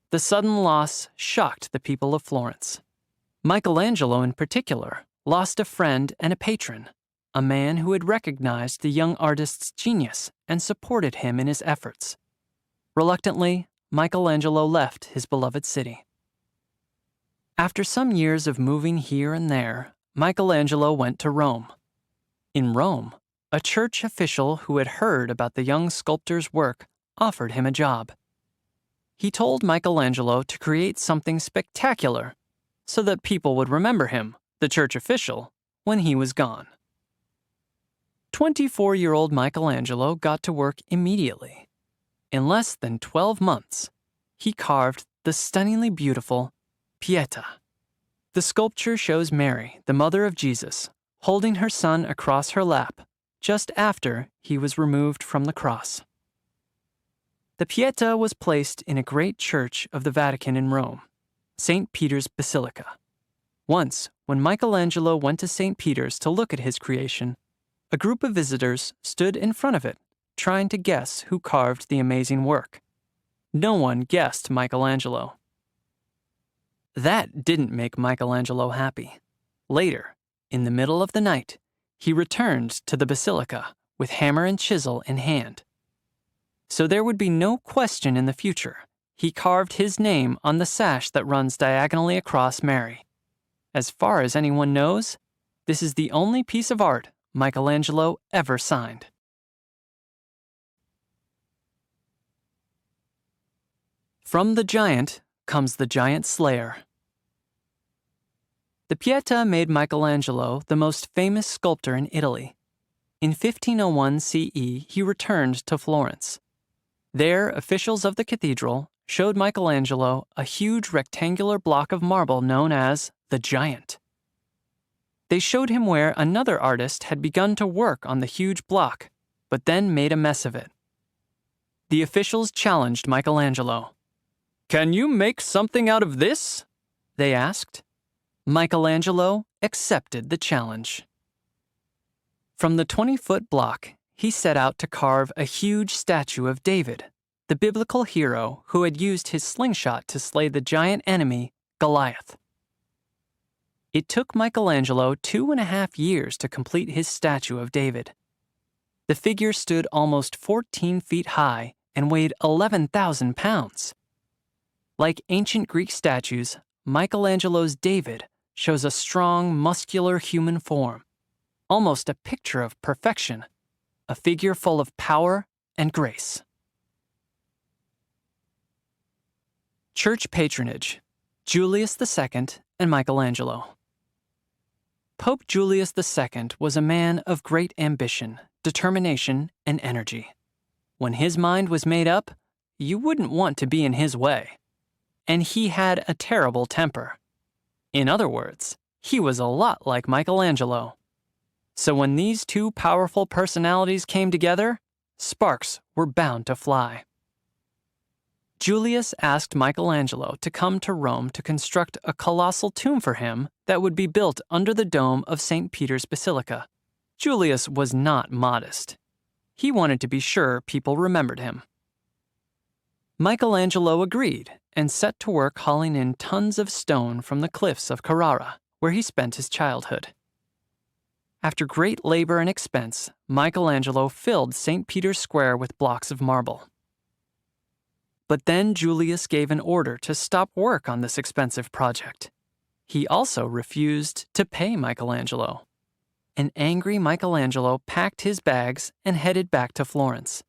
The sudden loss shocked the people of Florence. Michelangelo, in particular, lost a friend and a patron, a man who had recognized the young artist's genius and supported him in his efforts. Reluctantly, Michelangelo left his beloved city. After some years of moving here and there, Michelangelo went to Rome. In Rome, a church official who had heard about the young sculptor's work offered him a job. He told Michelangelo to create something spectacular so that people would remember him, the church official, when he was gone. 24-year-old Michelangelo got to work immediately. In less than 12 months, he carved the stunningly beautiful Pietà. The sculpture shows Mary, the mother of Jesus, holding her son across her lap just after he was removed from the cross. The Pietà was placed in a great church of the Vatican in Rome, St. Peter's Basilica. Once, when Michelangelo went to St. Peter's to look at his creation, a group of visitors stood in front of it, trying to guess who carved the amazing work. No one guessed Michelangelo. That didn't make Michelangelo happy. Later, in the middle of the night, he returned to the basilica with hammer and chisel in hand. So there would be no question in the future. He carved his name on the sash that runs diagonally across Mary. As far as anyone knows, this is the only piece of art Michelangelo ever signed. From the giant comes the giant slayer. The Pietà made Michelangelo the most famous sculptor in Italy. In 1501 CE, he returned to Florence. There, officials of the cathedral showed Michelangelo a huge rectangular block of marble known as the Giant. They showed him where another artist had begun to work on the huge block, but then made a mess of it. The officials challenged Michelangelo. "Can you make something out of this?" they asked. Michelangelo accepted the challenge. From the 20-foot block, he set out to carve a huge statue of David, the biblical hero who had used his slingshot to slay the giant enemy, Goliath. It took Michelangelo 2.5 years to complete his statue of David. The figure stood almost 14 feet high and weighed 11,000 pounds. Like ancient Greek statues, Michelangelo's David shows a strong, muscular human form, almost a picture of perfection, a figure full of power and grace. Church patronage, Julius II and Michelangelo. Pope Julius II was a man of great ambition, determination, and energy. When his mind was made up, you wouldn't want to be in his way. And he had a terrible temper. In other words, he was a lot like Michelangelo. So when these two powerful personalities came together, sparks were bound to fly. Julius asked Michelangelo to come to Rome to construct a colossal tomb for him that would be built under the dome of St. Peter's Basilica. Julius was not modest. He wanted to be sure people remembered him. Michelangelo agreed and set to work hauling in tons of stone from the cliffs of Carrara, where he spent his childhood. After great labor and expense, Michelangelo filled St. Peter's Square with blocks of marble. But then Julius gave an order to stop work on this expensive project. He also refused to pay Michelangelo. An angry Michelangelo packed his bags and headed back to Florence.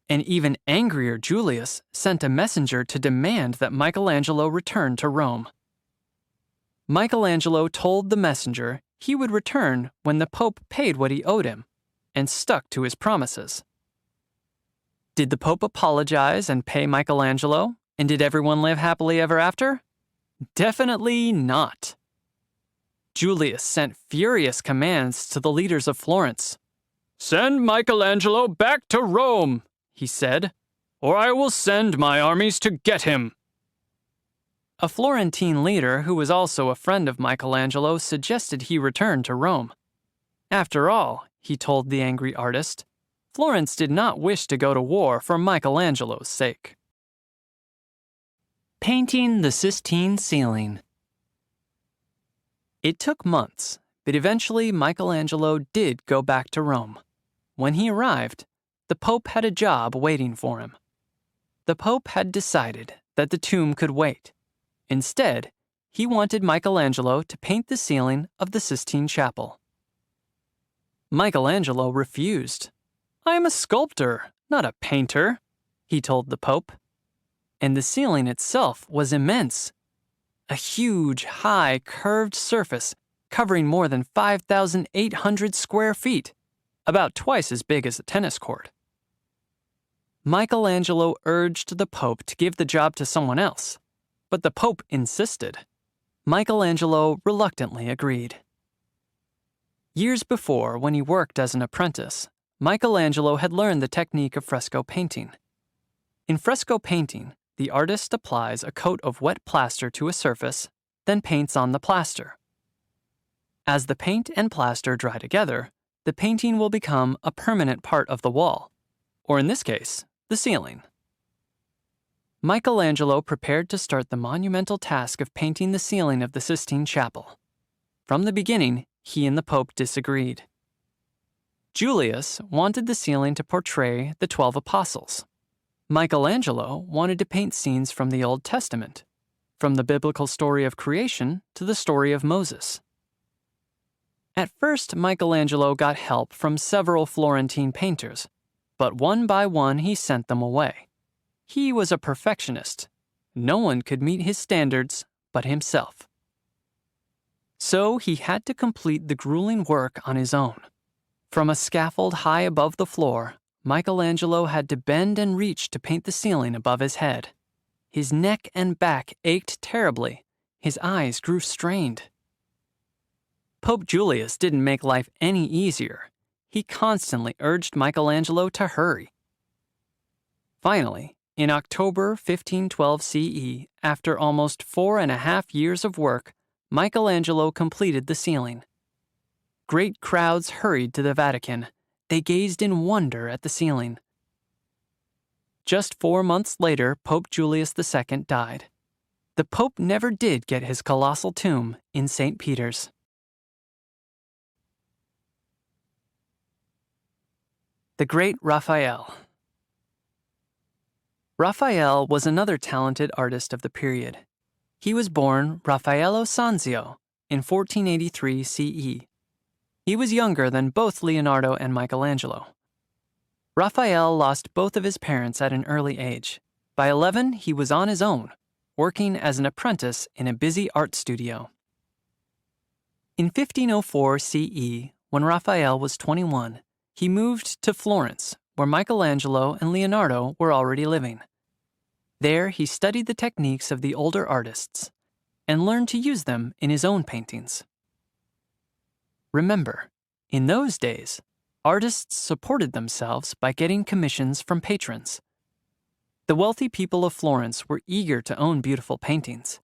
An even angrier Julius sent a messenger to demand that Michelangelo return to Rome. Michelangelo told the messenger he would return when the Pope paid what he owed him, and stuck to his promises. Did the Pope apologize and pay Michelangelo, and did everyone live happily ever after? Definitely not. Julius sent furious commands to the leaders of Florence. "Send Michelangelo back to Rome," he said, "or I will send my armies to get him." A Florentine leader who was also a friend of Michelangelo suggested he return to Rome. After all, he told the angry artist, Florence did not wish to go to war for Michelangelo's sake. Painting the Sistine Ceiling. It took months, but eventually Michelangelo did go back to Rome. When he arrived, the Pope had a job waiting for him. The Pope had decided that the tomb could wait. Instead, he wanted Michelangelo to paint the ceiling of the Sistine Chapel. Michelangelo refused. "I am a sculptor, not a painter," he told the Pope. And the ceiling itself was immense. A huge, high, curved surface covering more than 5,800 square feet, about twice as big as a tennis court. Michelangelo urged the Pope to give the job to someone else, but the Pope insisted. Michelangelo reluctantly agreed. Years before, when he worked as an apprentice, Michelangelo had learned the technique of fresco painting. In fresco painting, the artist applies a coat of wet plaster to a surface, then paints on the plaster. As the paint and plaster dry together, the painting will become a permanent part of the wall, or in this case, the ceiling. Michelangelo prepared to start the monumental task of painting the ceiling of the Sistine Chapel. From the beginning, he and the Pope disagreed. Julius wanted the ceiling to portray the 12 apostles. Michelangelo wanted to paint scenes from the Old Testament, from the biblical story of creation to the story of Moses. At first, Michelangelo got help from several Florentine painters, but one by one he sent them away. He was a perfectionist. No one could meet his standards but himself. So he had to complete the grueling work on his own. From a scaffold high above the floor, Michelangelo had to bend and reach to paint the ceiling above his head. His neck and back ached terribly. His eyes grew strained. Pope Julius didn't make life any easier. He constantly urged Michelangelo to hurry. Finally, in October 1512 CE, after almost 4.5 years of work, Michelangelo completed the ceiling. Great crowds hurried to the Vatican. They gazed in wonder at the ceiling. Just 4 months later, Pope Julius II died. The Pope never did get his colossal tomb in St. Peter's. The Great Raphael. Raphael was another talented artist of the period. He was born Raffaello Sanzio in 1483 CE. He was younger than both Leonardo and Michelangelo. Raphael lost both of his parents at an early age. By 11, he was on his own, working as an apprentice in a busy art studio. In 1504 CE, when Raphael was 21, he moved to Florence, where Michelangelo and Leonardo were already living. There, he studied the techniques of the older artists and learned to use them in his own paintings. Remember, in those days, artists supported themselves by getting commissions from patrons. The wealthy people of Florence were eager to own beautiful paintings.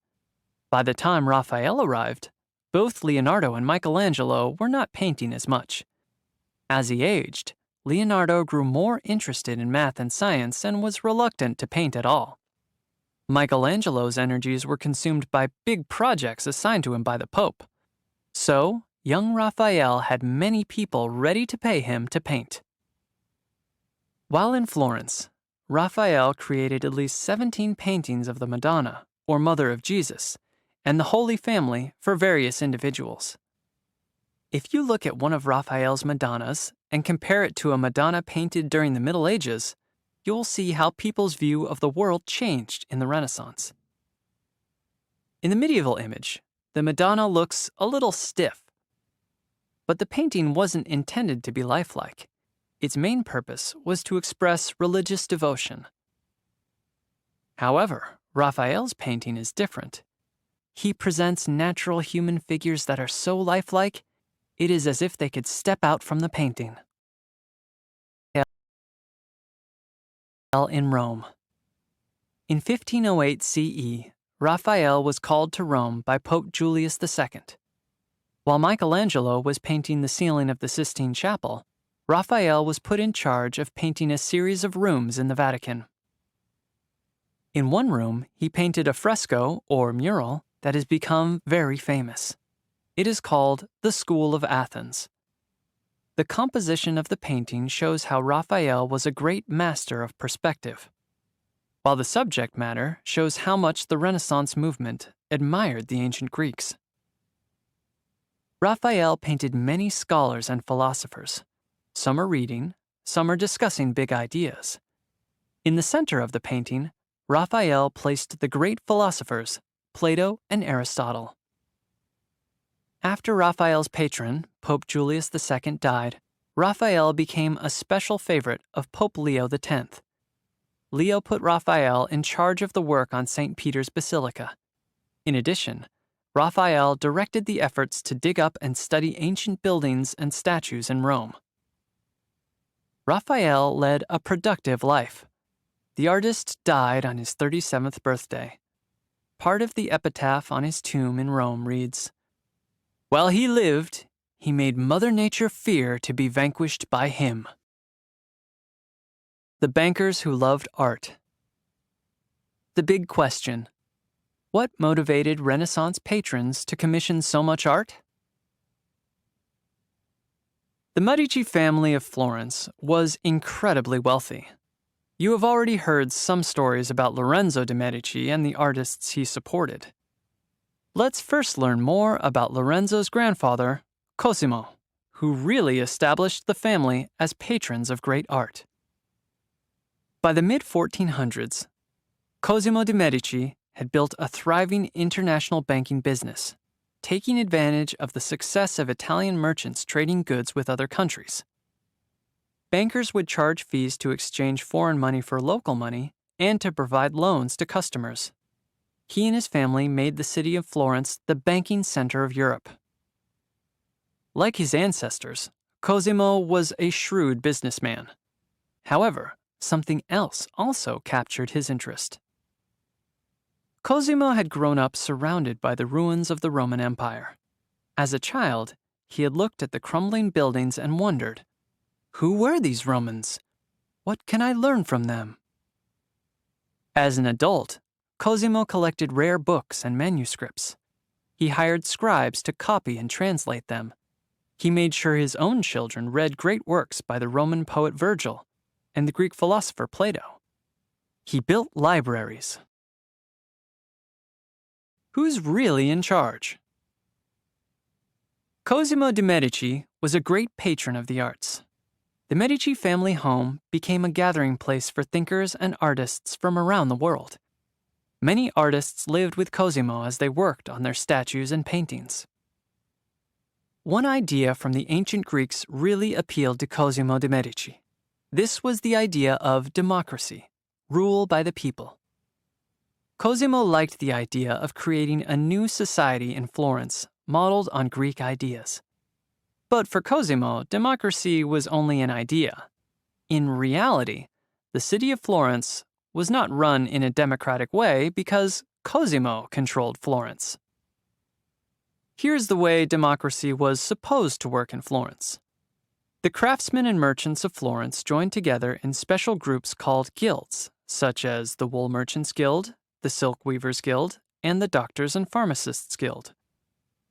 By the time Raphael arrived, both Leonardo and Michelangelo were not painting as much. As he aged, Leonardo grew more interested in math and science and was reluctant to paint at all. Michelangelo's energies were consumed by big projects assigned to him by the Pope. So, young Raphael had many people ready to pay him to paint. While in Florence, Raphael created at least 17 paintings of the Madonna, or Mother of Jesus, and the Holy Family for various individuals. If you look at one of Raphael's Madonnas and compare it to a Madonna painted during the Middle Ages, you'll see how people's view of the world changed in the Renaissance. In the medieval image, the Madonna looks a little stiff. But the painting wasn't intended to be lifelike. Its main purpose was to express religious devotion. However, Raphael's painting is different. He presents natural human figures that are so lifelike, it is as if they could step out from the painting. In Rome. In 1508 CE, Raphael was called to Rome by Pope Julius II. While Michelangelo was painting the ceiling of the Sistine Chapel, Raphael was put in charge of painting a series of rooms in the Vatican. In one room, he painted a fresco, or mural, that has become very famous. It is called the School of Athens. The composition of the painting shows how Raphael was a great master of perspective, while the subject matter shows how much the Renaissance movement admired the ancient Greeks. Raphael painted many scholars and philosophers. Some are reading, some are discussing big ideas. In the center of the painting, Raphael placed the great philosophers, Plato and Aristotle. After Raphael's patron, Pope Julius II, died, Raphael became a special favorite of Pope Leo X. Leo put Raphael in charge of the work on St. Peter's Basilica. In addition, Raphael directed the efforts to dig up and study ancient buildings and statues in Rome. Raphael led a productive life. The artist died on his 37th birthday. Part of the epitaph on his tomb in Rome reads, "While he lived, he made Mother Nature fear to be vanquished by him." The bankers who loved art. The big question: what motivated Renaissance patrons to commission so much art? The Medici family of Florence was incredibly wealthy. You have already heard some stories about Lorenzo de Medici and the artists he supported. Let's first learn more about Lorenzo's grandfather, Cosimo, who really established the family as patrons of great art. By the mid-1400s, Cosimo de' Medici had built a thriving international banking business, taking advantage of the success of Italian merchants trading goods with other countries. Bankers would charge fees to exchange foreign money for local money and to provide loans to customers. He and his family made the city of Florence the banking center of Europe. Like his ancestors, Cosimo was a shrewd businessman. However, something else also captured his interest. Cosimo had grown up surrounded by the ruins of the Roman Empire. As a child, he had looked at the crumbling buildings and wondered, who were these Romans? What can I learn from them? As an adult, Cosimo collected rare books and manuscripts. He hired scribes to copy and translate them. He made sure his own children read great works by the Roman poet Virgil and the Greek philosopher Plato. He built libraries. Who's really in charge? Cosimo de' Medici was a great patron of the arts. The Medici family home became a gathering place for thinkers and artists from around the world. Many artists lived with Cosimo as they worked on their statues and paintings. One idea from the ancient Greeks really appealed to Cosimo de' Medici. This was the idea of democracy, rule by the people. Cosimo liked the idea of creating a new society in Florence modeled on Greek ideas. But for Cosimo, democracy was only an idea. In reality, the city of Florence was not run in a democratic way because Cosimo controlled Florence. Here's the way democracy was supposed to work in Florence. The craftsmen and merchants of Florence joined together in special groups called guilds, such as the Wool Merchants Guild, the Silk Weavers Guild, and the Doctors and Pharmacists Guild.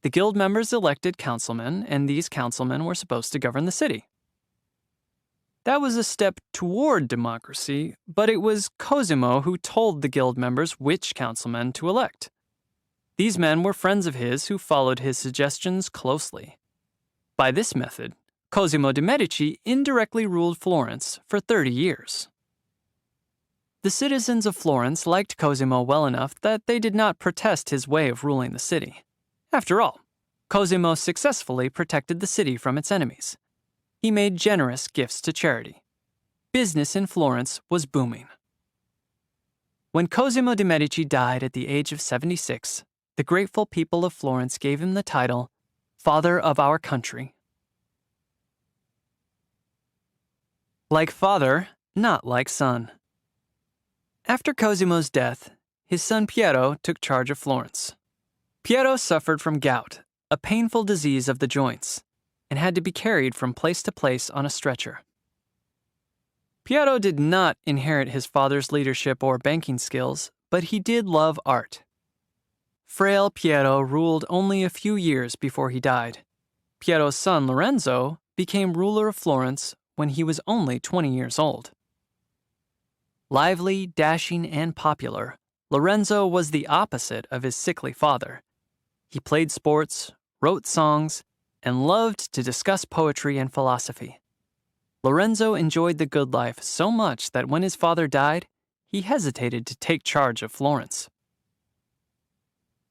The guild members elected councilmen, and these councilmen were supposed to govern the city. That was a step toward democracy, but it was Cosimo who told the guild members which councilmen to elect. These men were friends of his who followed his suggestions closely. By this method, Cosimo de' Medici indirectly ruled Florence for 30 years. The citizens of Florence liked Cosimo well enough that they did not protest his way of ruling the city. After all, Cosimo successfully protected the city from its enemies. He made generous gifts to charity. Business in Florence was booming. When Cosimo de' Medici died at the age of 76, the grateful people of Florence gave him the title Father of Our Country. Like father, not like son. After Cosimo's death, his son Piero took charge of Florence. Piero suffered from gout, a painful disease of the joints, and had to be carried from place to place on a stretcher. Piero did not inherit his father's leadership or banking skills, but he did love art. Frail Piero ruled only a few years before he died. Piero's son Lorenzo became ruler of Florence when he was only 20 years old. Lively, dashing, and popular, Lorenzo was the opposite of his sickly father. He played sports, wrote songs, and loved to discuss poetry and philosophy. Lorenzo enjoyed the good life so much that when his father died, he hesitated to take charge of Florence.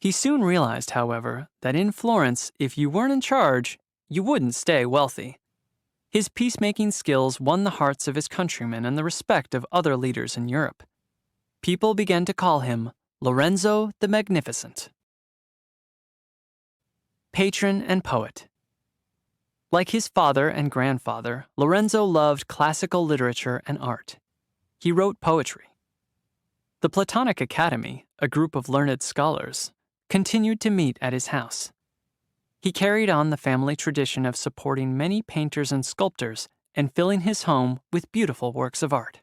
He soon realized, however, that in Florence, if you weren't in charge, you wouldn't stay wealthy. His peacemaking skills won the hearts of his countrymen and the respect of other leaders in Europe. People began to call him Lorenzo the Magnificent. Patron and poet. Like his father and grandfather, Lorenzo loved classical literature and art. He wrote poetry. The Platonic Academy, a group of learned scholars, continued to meet at his house. He carried on the family tradition of supporting many painters and sculptors and filling his home with beautiful works of art.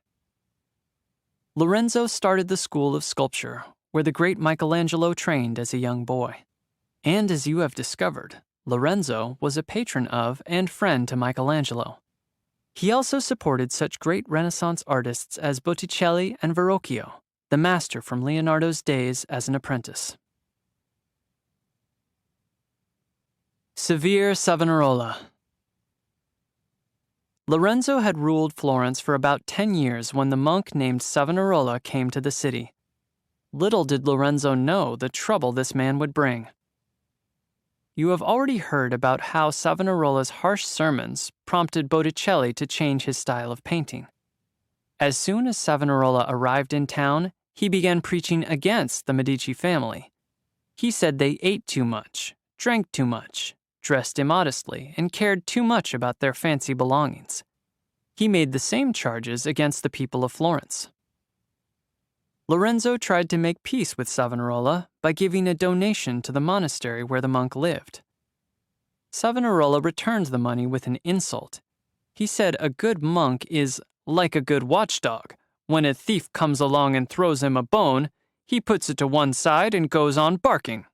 Lorenzo started the School of Sculpture, where the great Michelangelo trained as a young boy. And as you have discovered, Lorenzo was a patron of and friend to Michelangelo. He also supported such great Renaissance artists as Botticelli and Verrocchio, the master from Leonardo's days as an apprentice. Severe Savonarola. Lorenzo had ruled Florence for about 10 years when the monk named Savonarola came to the city. Little did Lorenzo know the trouble this man would bring. You have already heard about how Savonarola's harsh sermons prompted Botticelli to change his style of painting. As soon as Savonarola arrived in town, he began preaching against the Medici family. He said they ate too much, drank too much, dressed immodestly, and cared too much about their fancy belongings. He made the same charges against the people of Florence. Lorenzo tried to make peace with Savonarola by giving a donation to the monastery where the monk lived. Savonarola returned the money with an insult. He said a good monk is like a good watchdog. When a thief comes along and throws him a bone, he puts it to one side and goes on barking.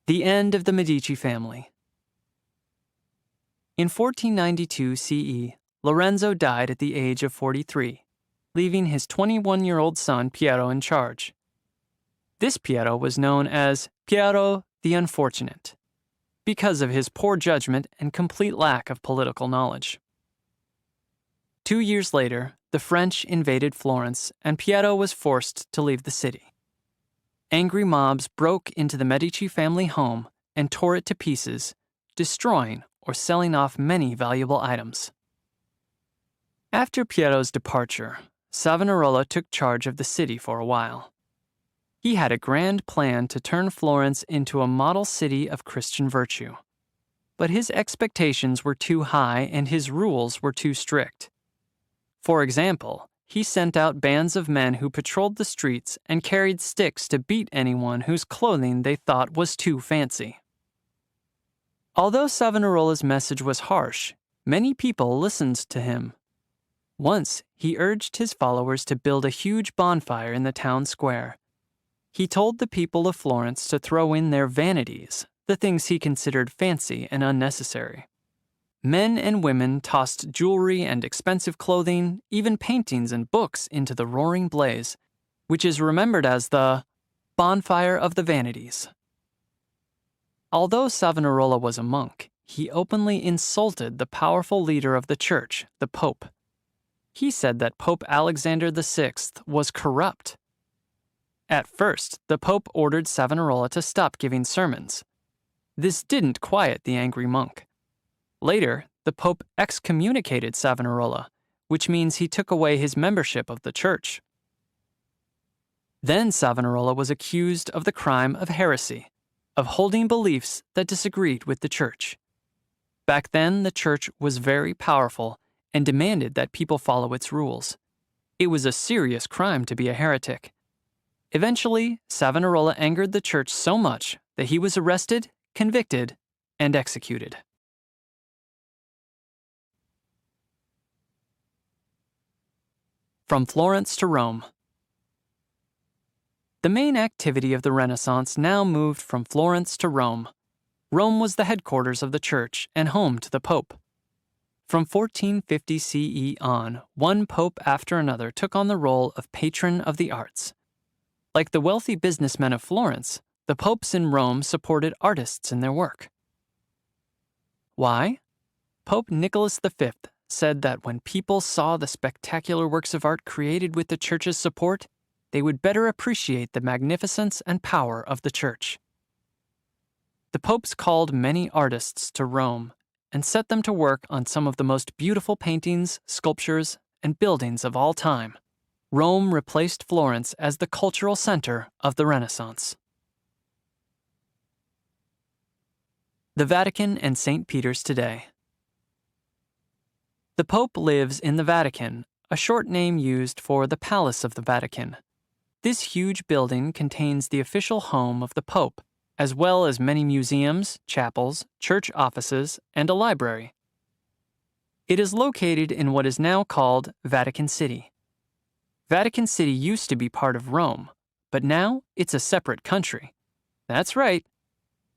The end of the Medici family. In 1492 CE, Lorenzo died at the age of 43, leaving his 21-year-old son Piero in charge. This Piero was known as Piero the Unfortunate, because of his poor judgment and complete lack of political knowledge. 2 years later, the French invaded Florence, and Piero was forced to leave the city. angry mobs broke into the Medici family home and tore it to pieces, destroying or selling off many valuable items. After Piero's departure, Savonarola took charge of the city for a while. He had a grand plan to turn Florence into a model city of Christian virtue. But his expectations were too high and his rules were too strict. For example, he sent out bands of men who patrolled the streets and carried sticks to beat anyone whose clothing they thought was too fancy. Although Savonarola's message was harsh, many people listened to him. Once, he urged his followers to build a huge bonfire in the town square. He told the people of Florence to throw in their vanities, the things he considered fancy and unnecessary. Men and women tossed jewelry and expensive clothing, even paintings and books into the roaring blaze, which is remembered as the Bonfire of the Vanities. Although Savonarola was a monk, he openly insulted the powerful leader of the church, the Pope. He said that Pope Alexander VI was corrupt. At first, the Pope ordered Savonarola to stop giving sermons. This didn't quiet the angry monk. Later, the Pope excommunicated Savonarola, which means he took away his membership of the church. Then Savonarola was accused of the crime of heresy, of holding beliefs that disagreed with the church. Back then, the church was very powerful and demanded that people follow its rules. It was a serious crime to be a heretic. Eventually, Savonarola angered the church so much that he was arrested, convicted, and executed. From Florence to Rome. The main activity of the Renaissance now moved from Florence to Rome. Rome was the headquarters of the church and home to the Pope. From 1450 CE on, one pope after another took on the role of patron of the arts. Like the wealthy businessmen of Florence, the popes in Rome supported artists in their work. Why? Pope Nicholas V said that when people saw the spectacular works of art created with the church's support, they would better appreciate the magnificence and power of the church. The popes called many artists to Rome and set them to work on some of the most beautiful paintings, sculptures, and buildings of all time. Rome replaced Florence as the cultural center of the Renaissance. The Vatican and St. Peter's today. The Pope lives in the Vatican, a short name used for the Palace of the Vatican. This huge building contains the official home of the Pope, as well as many museums, chapels, church offices, and a library. It is located in what is now called Vatican City. Vatican City used to be part of Rome, but now it's a separate country. That's right.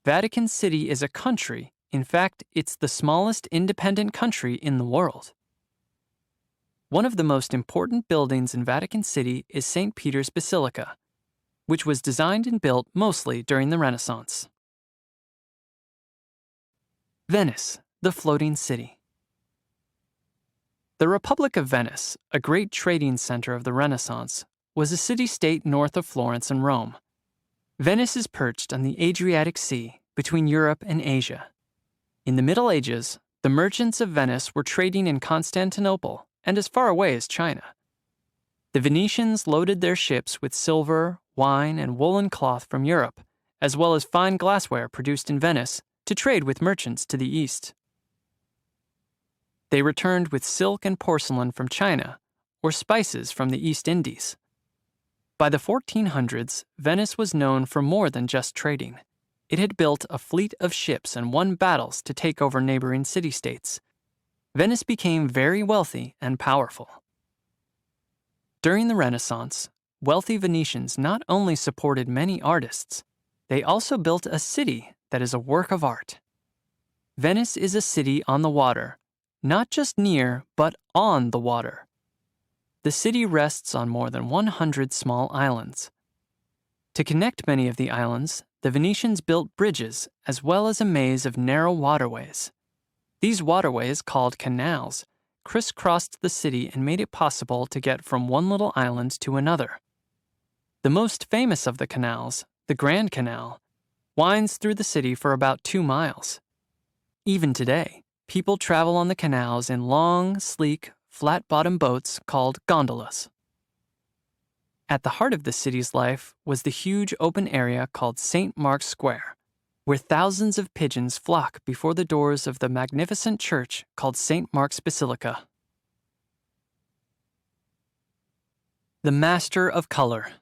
Vatican City is a country. In fact, it's the smallest independent country in the world. One of the most important buildings in Vatican City is St. Peter's Basilica, which was designed and built mostly during the Renaissance. Venice, the floating city. The Republic of Venice, a great trading center of the Renaissance, was a city-state north of Florence and Rome. Venice is perched on the Adriatic Sea between Europe and Asia. In the Middle Ages, the merchants of Venice were trading in Constantinople and as far away as China. The Venetians loaded their ships with silver, wine, and woolen cloth from Europe, as well as fine glassware produced in Venice, to trade with merchants to the east. They returned with silk and porcelain from China, or spices from the East Indies. By the 1400s, Venice was known for more than just trading. It had built a fleet of ships and won battles to take over neighboring city-states. Venice became very wealthy and powerful. During the Renaissance, wealthy Venetians not only supported many artists, they also built a city that is a work of art. Venice is a city on the water, not just near, but on the water. The city rests on more than 100 small islands. To connect many of the islands, the Venetians built bridges as well as a maze of narrow waterways. These waterways, called canals, crisscrossed the city and made it possible to get from one little island to another. The most famous of the canals, the Grand Canal, winds through the city for about 2 miles. Even today, people travel on the canals in long, sleek, flat-bottomed boats called gondolas. At the heart of the city's life was the huge open area called St. Mark's Square, where thousands of pigeons flock before the doors of the magnificent church called St. Mark's Basilica. The Master of Color.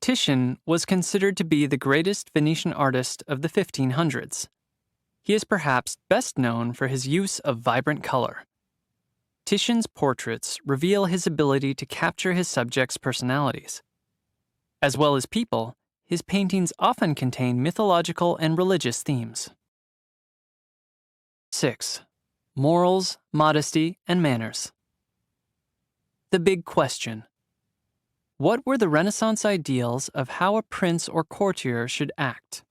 Titian was considered to be the greatest Venetian artist of the 1500s. He is perhaps best known for his use of vibrant color. Titian's portraits reveal his ability to capture his subjects' personalities. As well as people, his paintings often contain mythological and religious themes. 6. Morals, modesty, and manners. The big question. What were the Renaissance ideals of how a prince or courtier should act?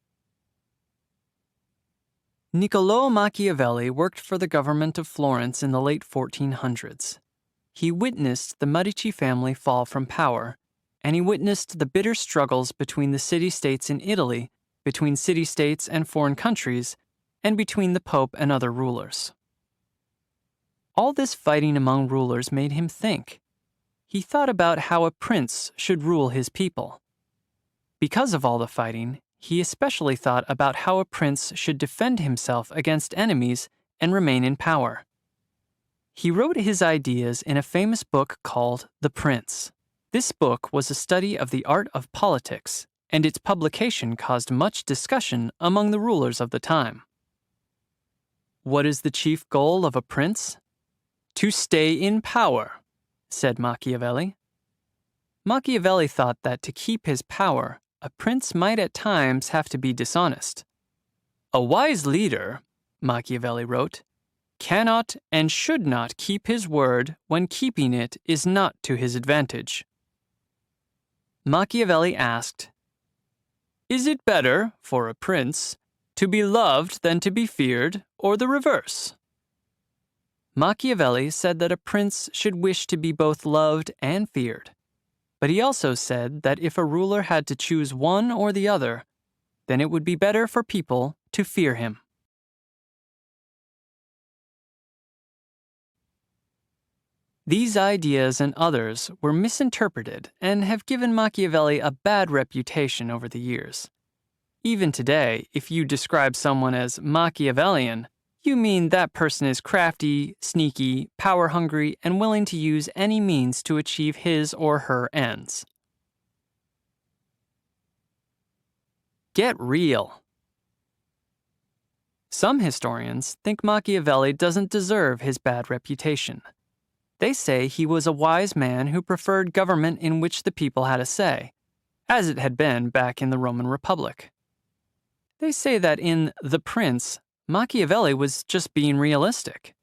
Niccolò Machiavelli worked for the government of Florence in the late 1400s. He witnessed the Medici family fall from power, and he witnessed the bitter struggles between the city-states in Italy, between city-states and foreign countries, and between the Pope and other rulers. All this fighting among rulers made him think. He thought about how a prince should rule his people. Because of all the fighting, he especially thought about how a prince should defend himself against enemies and remain in power. He wrote his ideas in a famous book called The Prince. This book was a study of the art of politics, and its publication caused much discussion among the rulers of the time. What is the chief goal of a prince? To stay in power, said Machiavelli. Machiavelli thought that to keep his power, a prince might at times have to be dishonest. A wise leader, Machiavelli wrote, cannot and should not keep his word when keeping it is not to his advantage. Machiavelli asked, "Is it better, for a prince, to be loved than to be feared, or the reverse?" Machiavelli said that a prince should wish to be both loved and feared, but he also said that if a ruler had to choose one or the other, then it would be better for people to fear him. These ideas and others were misinterpreted and have given Machiavelli a bad reputation over the years. Even today, if you describe someone as Machiavellian, you mean that person is crafty, sneaky, power-hungry, and willing to use any means to achieve his or her ends. Get real. Some historians think Machiavelli doesn't deserve his bad reputation. They say he was a wise man who preferred government in which the people had a say, as it had been back in the Roman Republic. They say that in The Prince, Machiavelli was just being realistic.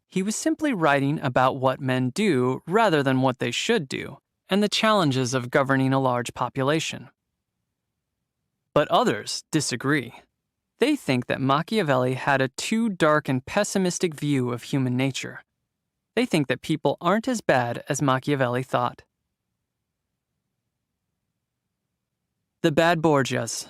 He was simply writing about what men do rather than what they should do, and the challenges of governing a large population. But others disagree. They think that Machiavelli had a too dark and pessimistic view of human nature. They think that people aren't as bad as Machiavelli thought. The Bad Borgias.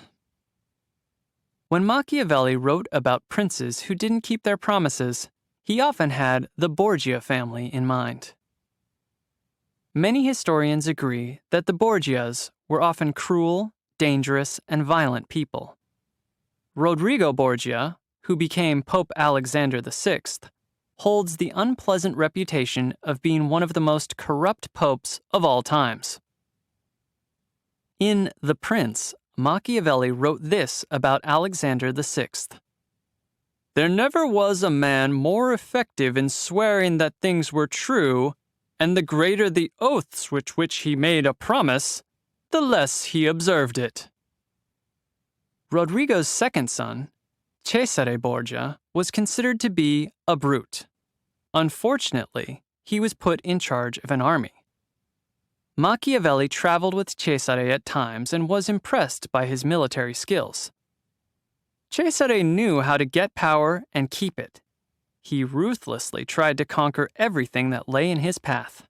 When Machiavelli wrote about princes who didn't keep their promises, he often had the Borgia family in mind. Many historians agree that the Borgias were often cruel, dangerous, and violent people. Rodrigo Borgia, who became Pope Alexander VI, holds the unpleasant reputation of being one of the most corrupt popes of all times. In The Prince, Machiavelli wrote this about Alexander VI. There never was a man more effective in swearing that things were true, and the greater the oaths with which he made a promise, the less he observed it. Rodrigo's second son, Cesare Borgia, was considered to be a brute. Unfortunately, he was put in charge of an army. Machiavelli traveled with Cesare at times and was impressed by his military skills. Cesare knew how to get power and keep it. He ruthlessly tried to conquer everything that lay in his path.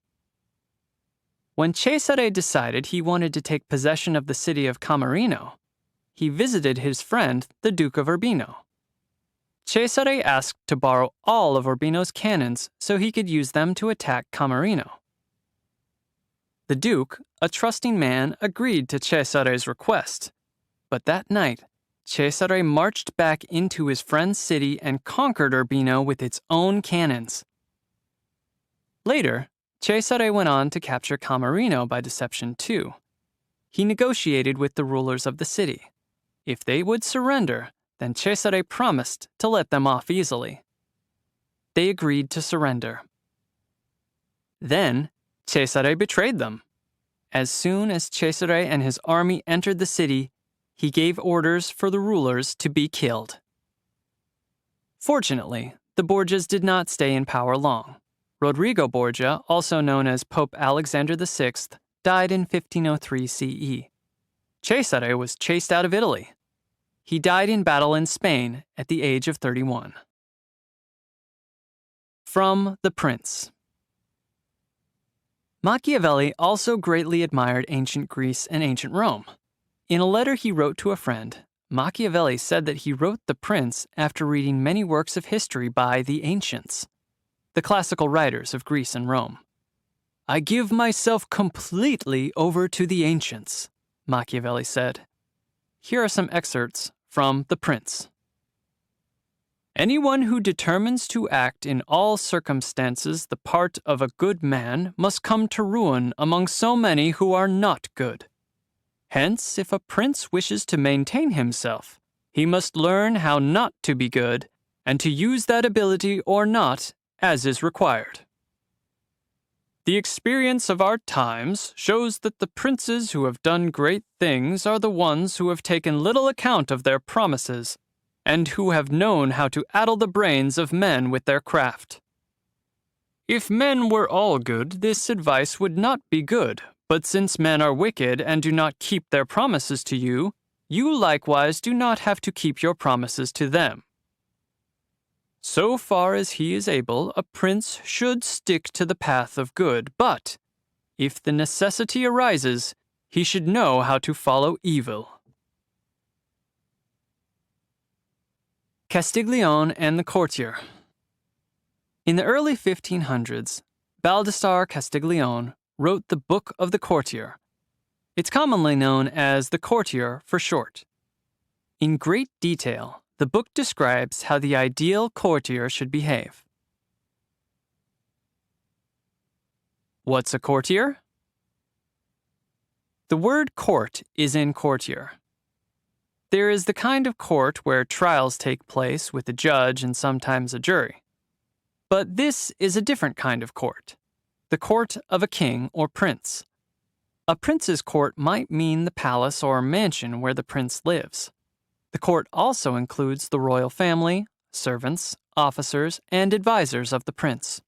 When Cesare decided he wanted to take possession of the city of Camerino, he visited his friend, the Duke of Urbino. Cesare asked to borrow all of Urbino's cannons so he could use them to attack Camerino. The Duke, a trusting man, agreed to Cesare's request, but that night, Cesare marched back into his friend's city and conquered Urbino with its own cannons. Later, Cesare went on to capture Camerino by deception too. He negotiated with the rulers of the city. If they would surrender, then Cesare promised to let them off easily. They agreed to surrender. Then, Cesare betrayed them. As soon as Cesare and his army entered the city, he gave orders for the rulers to be killed. Fortunately, the Borgias did not stay in power long. Rodrigo Borgia, also known as Pope Alexander VI, died in 1503 CE. Cesare was chased out of Italy. He died in battle in Spain at the age of 31. From The Prince. Machiavelli also greatly admired ancient Greece and ancient Rome. In a letter he wrote to a friend, Machiavelli said that he wrote The Prince after reading many works of history by the ancients, the classical writers of Greece and Rome. "I give myself completely over to the ancients," Machiavelli said. Here are some excerpts from The Prince. "Anyone who determines to act in all circumstances the part of a good man must come to ruin among so many who are not good. Hence, if a prince wishes to maintain himself, he must learn how not to be good, and to use that ability or not as is required. The experience of our times shows that the princes who have done great things are the ones who have taken little account of their promises, and who have known how to addle the brains of men with their craft. If men were all good, this advice would not be good, but since men are wicked and do not keep their promises to you, you likewise do not have to keep your promises to them. So far as he is able, a prince should stick to the path of good, but if the necessity arises, he should know how to follow evil." Castiglione and the Courtier. In the early 1500s, Baldassare Castiglione wrote the Book of the Courtier. It's commonly known as the Courtier for short. In great detail, the book describes how the ideal courtier should behave. What's a courtier? The word court is in courtier. There is the kind of court where trials take place with a judge and sometimes a jury. But this is a different kind of court, the court of a king or prince. A prince's court might mean the palace or mansion where the prince lives. The court also includes the royal family, servants, officers, and advisors of the prince.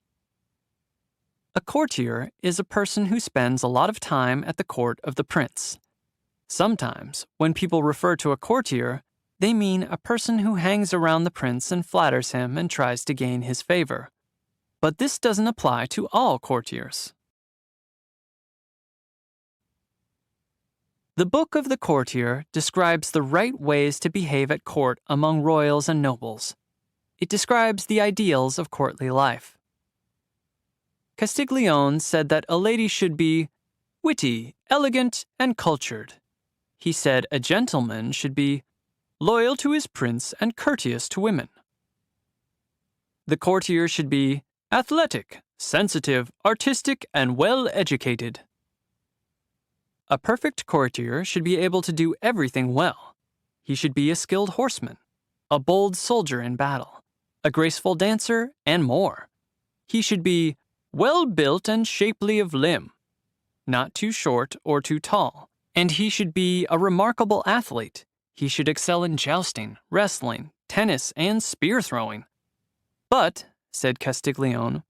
A courtier is a person who spends a lot of time at the court of the prince. Sometimes, when people refer to a courtier, they mean a person who hangs around the prince and flatters him and tries to gain his favor. But this doesn't apply to all courtiers. The Book of the Courtier describes the right ways to behave at court among royals and nobles. It describes the ideals of courtly life. Castiglione said that a lady should be witty, elegant, and cultured. He said a gentleman should be loyal to his prince and courteous to women. The courtier should be athletic, sensitive, artistic, and well-educated. A perfect courtier should be able to do everything well. He should be a skilled horseman, a bold soldier in battle, a graceful dancer, and more. He should be well-built and shapely of limb, not too short or too tall, and he should be a remarkable athlete. He should excel in jousting, wrestling, tennis, and spear throwing. But, said Castiglione,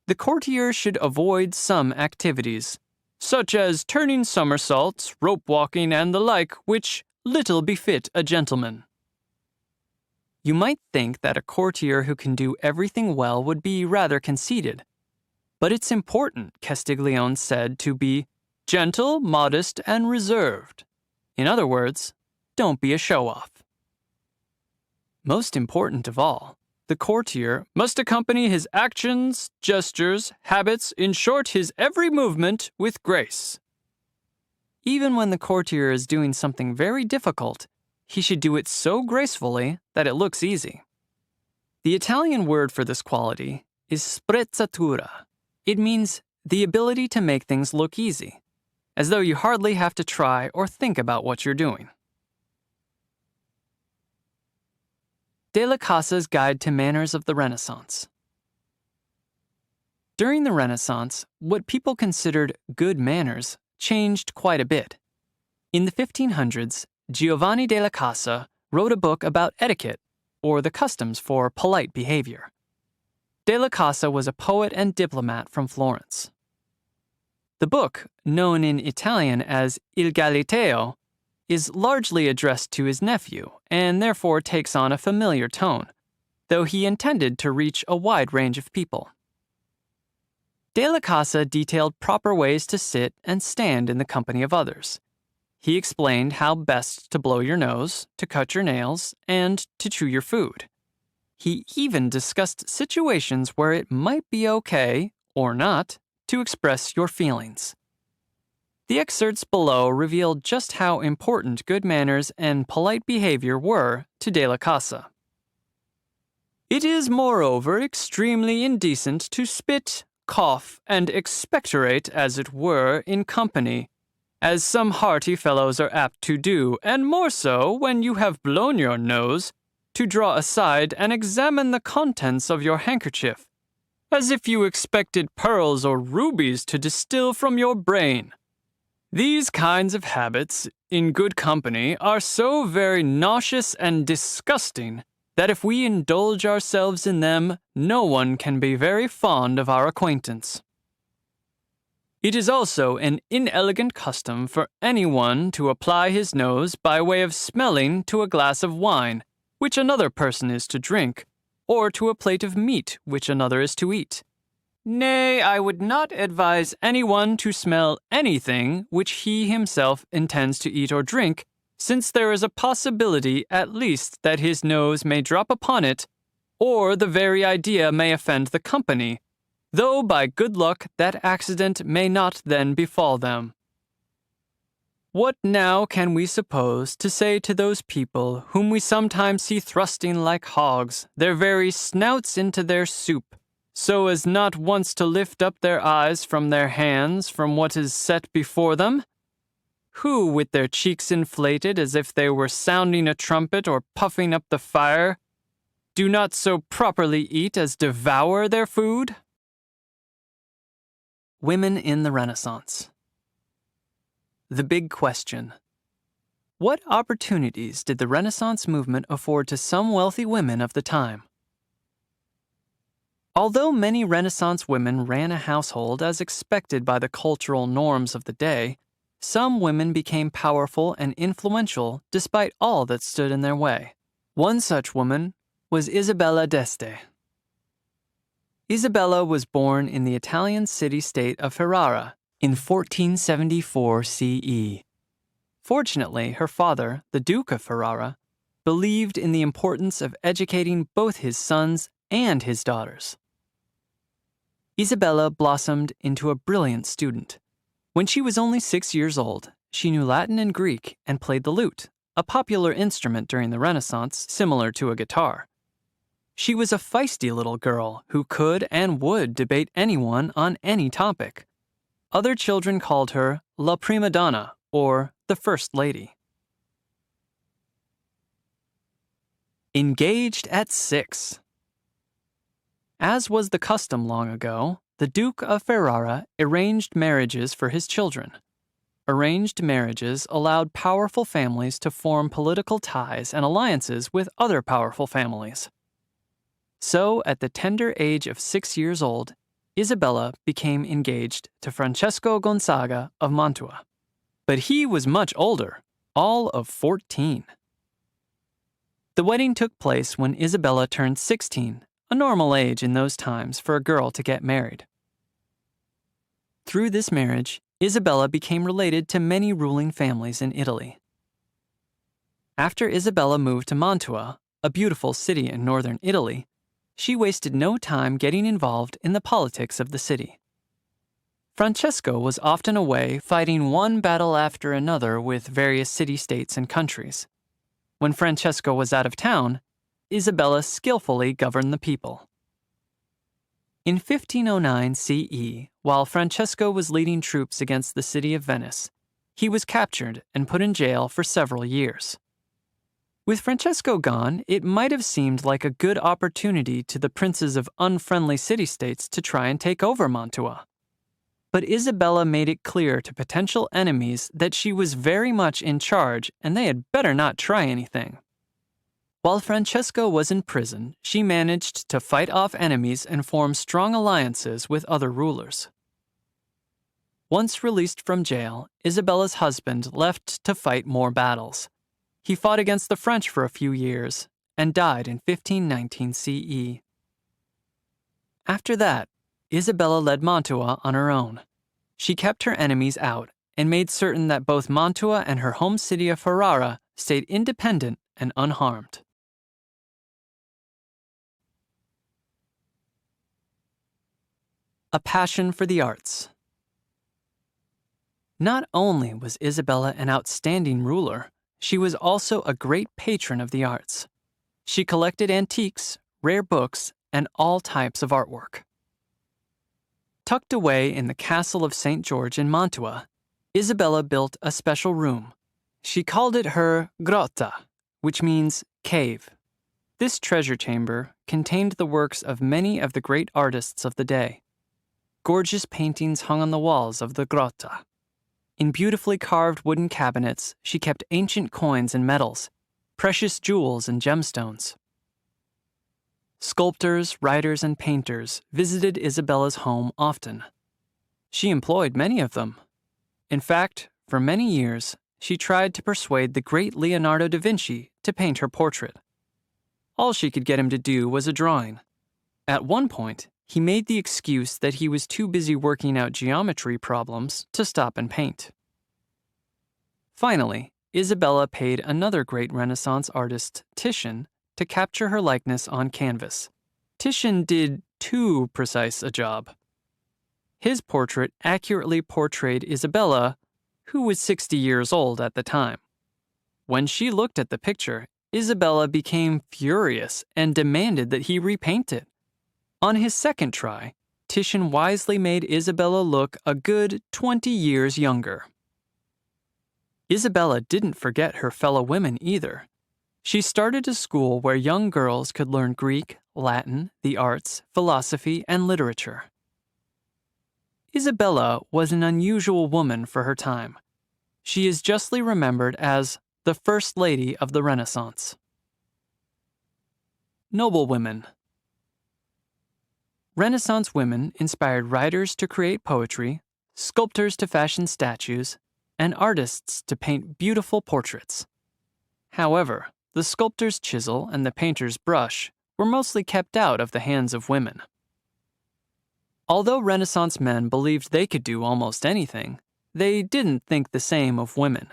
the courtier should avoid some activities, such as turning somersaults, rope walking, and the like, which little befit a gentleman. You might think that a courtier who can do everything well would be rather conceited. But it's important, Castiglione said, to be gentle, modest, and reserved. In other words, don't be a show-off. Most important of all, the courtier must accompany his actions, gestures, habits, in short, his every movement, with grace. Even when the courtier is doing something very difficult, he should do it so gracefully that it looks easy. The Italian word for this quality is sprezzatura. It means the ability to make things look easy, as though you hardly have to try or think about what you're doing. Della Casa's Guide to Manners of the Renaissance. During the Renaissance, what people considered good manners changed quite a bit. In the 1500s, Giovanni della Casa wrote a book about etiquette, or the customs for polite behavior. Della Casa was a poet and diplomat from Florence. The book, known in Italian as Il Galateo, is largely addressed to his nephew and therefore takes on a familiar tone, though he intended to reach a wide range of people. Della Casa detailed proper ways to sit and stand in the company of others. He explained how best to blow your nose, to cut your nails, and to chew your food. He even discussed situations where it might be okay, or not, to express your feelings. The excerpts below revealed just how important good manners and polite behavior were to Della Casa. It is, moreover, extremely indecent to spit, cough, and expectorate, as it were, in company, as some hearty fellows are apt to do, and more so when you have blown your nose, to draw aside and examine the contents of your handkerchief, as if you expected pearls or rubies to distill from your brain. These kinds of habits, in good company, are so very nauseous and disgusting that if we indulge ourselves in them, no one can be very fond of our acquaintance. It is also an inelegant custom for anyone to apply his nose by way of smelling to a glass of wine, which another person is to drink, or to a plate of meat which another is to eat. Nay, I would not advise anyone to smell anything which he himself intends to eat or drink, since there is a possibility at least that his nose may drop upon it, or the very idea may offend the company, though by good luck that accident may not then befall them. What now can we suppose to say to those people whom we sometimes see thrusting like hogs their very snouts into their soup, so as not once to lift up their eyes from their hands from what is set before them? Who, with their cheeks inflated as if they were sounding a trumpet or puffing up the fire, do not so properly eat as devour their food? Women in the Renaissance. The big question. What opportunities did the Renaissance movement afford to some wealthy women of the time? Although many Renaissance women ran a household as expected by the cultural norms of the day, some women became powerful and influential despite all that stood in their way. One such woman was Isabella d'Este. Isabella was born in the Italian city-state of Ferrara in 1474 CE. Fortunately, her father, the Duke of Ferrara, believed in the importance of educating both his sons and his daughters. Isabella blossomed into a brilliant student. When she was only 6 years old, she knew Latin and Greek and played the lute, a popular instrument during the Renaissance similar to a guitar. She was a feisty little girl who could and would debate anyone on any topic. Other children called her La Prima Donna, or the First Lady. Engaged at 6. As was the custom long ago, the Duke of Ferrara arranged marriages for his children. Arranged marriages allowed powerful families to form political ties and alliances with other powerful families. So, at the tender age of 6 years old, Isabella became engaged to Francesco Gonzaga of Mantua. But he was much older, all of 14. The wedding took place when Isabella turned 16, a normal age in those times for a girl to get married. Through this marriage, Isabella became related to many ruling families in Italy. After Isabella moved to Mantua, a beautiful city in northern Italy, she wasted no time getting involved in the politics of the city. Francesco was often away fighting one battle after another with various city-states and countries. When Francesco was out of town, Isabella skillfully governed the people. In 1509 CE, while Francesco was leading troops against the city of Venice, he was captured and put in jail for several years. With Francesco gone, it might have seemed like a good opportunity to the princes of unfriendly city-states to try and take over Mantua. But Isabella made it clear to potential enemies that she was very much in charge and they had better not try anything. While Francesco was in prison, she managed to fight off enemies and form strong alliances with other rulers. Once released from jail, Isabella's husband left to fight more battles. He fought against the French for a few years and died in 1519 CE. After that, Isabella led Mantua on her own. She kept her enemies out and made certain that both Mantua and her home city of Ferrara stayed independent and unharmed. A passion for the arts. Not only was Isabella an outstanding ruler, she was also a great patron of the arts. She collected antiques, rare books, and all types of artwork. Tucked away in the castle of St. George in Mantua, Isabella built a special room. She called it her grotta, which means cave. This treasure chamber contained the works of many of the great artists of the day. Gorgeous paintings hung on the walls of the grotta. In beautifully carved wooden cabinets, she kept ancient coins and medals, precious jewels and gemstones. Sculptors, writers, and painters visited Isabella's home often. She employed many of them. In fact, for many years, she tried to persuade the great Leonardo da Vinci to paint her portrait. All she could get him to do was a drawing. At one point, he made the excuse that he was too busy working out geometry problems to stop and paint. Finally, Isabella paid another great Renaissance artist, Titian, to capture her likeness on canvas. Titian did too precise a job. His portrait accurately portrayed Isabella, who was 60 years old at the time. When she looked at the picture, Isabella became furious and demanded that he repaint it. On his second try, Titian wisely made Isabella look a good 20 years younger. Isabella didn't forget her fellow women either. She started a school where young girls could learn Greek, Latin, the arts, philosophy, and literature. Isabella was an unusual woman for her time. She is justly remembered as the First Lady of the Renaissance. Noblewomen. Renaissance women inspired writers to create poetry, sculptors to fashion statues, and artists to paint beautiful portraits. However, the sculptor's chisel and the painter's brush were mostly kept out of the hands of women. Although Renaissance men believed they could do almost anything, they didn't think the same of women.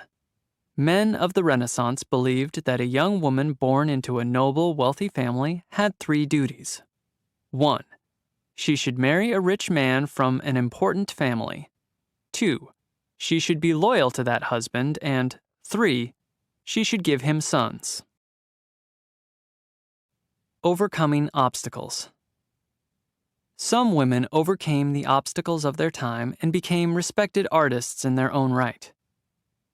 Men of the Renaissance believed that a young woman born into a noble, wealthy family had 3 duties. 1. She should marry a rich man from an important family. 2. She should be loyal to that husband. And 3. She should give him sons. Overcoming obstacles. Some women overcame the obstacles of their time and became respected artists in their own right.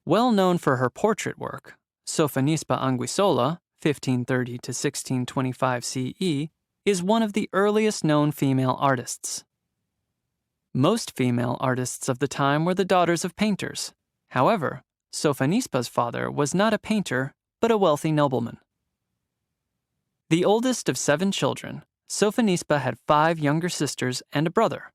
Well known for her portrait work, Sophonisba Anguissola, 1530 to 1625 CE, is one of the earliest known female artists. Most female artists of the time were the daughters of painters. However, Sophonisba's father was not a painter, but a wealthy nobleman. The oldest of 7 children, Sophonisba had 5 younger sisters and a brother.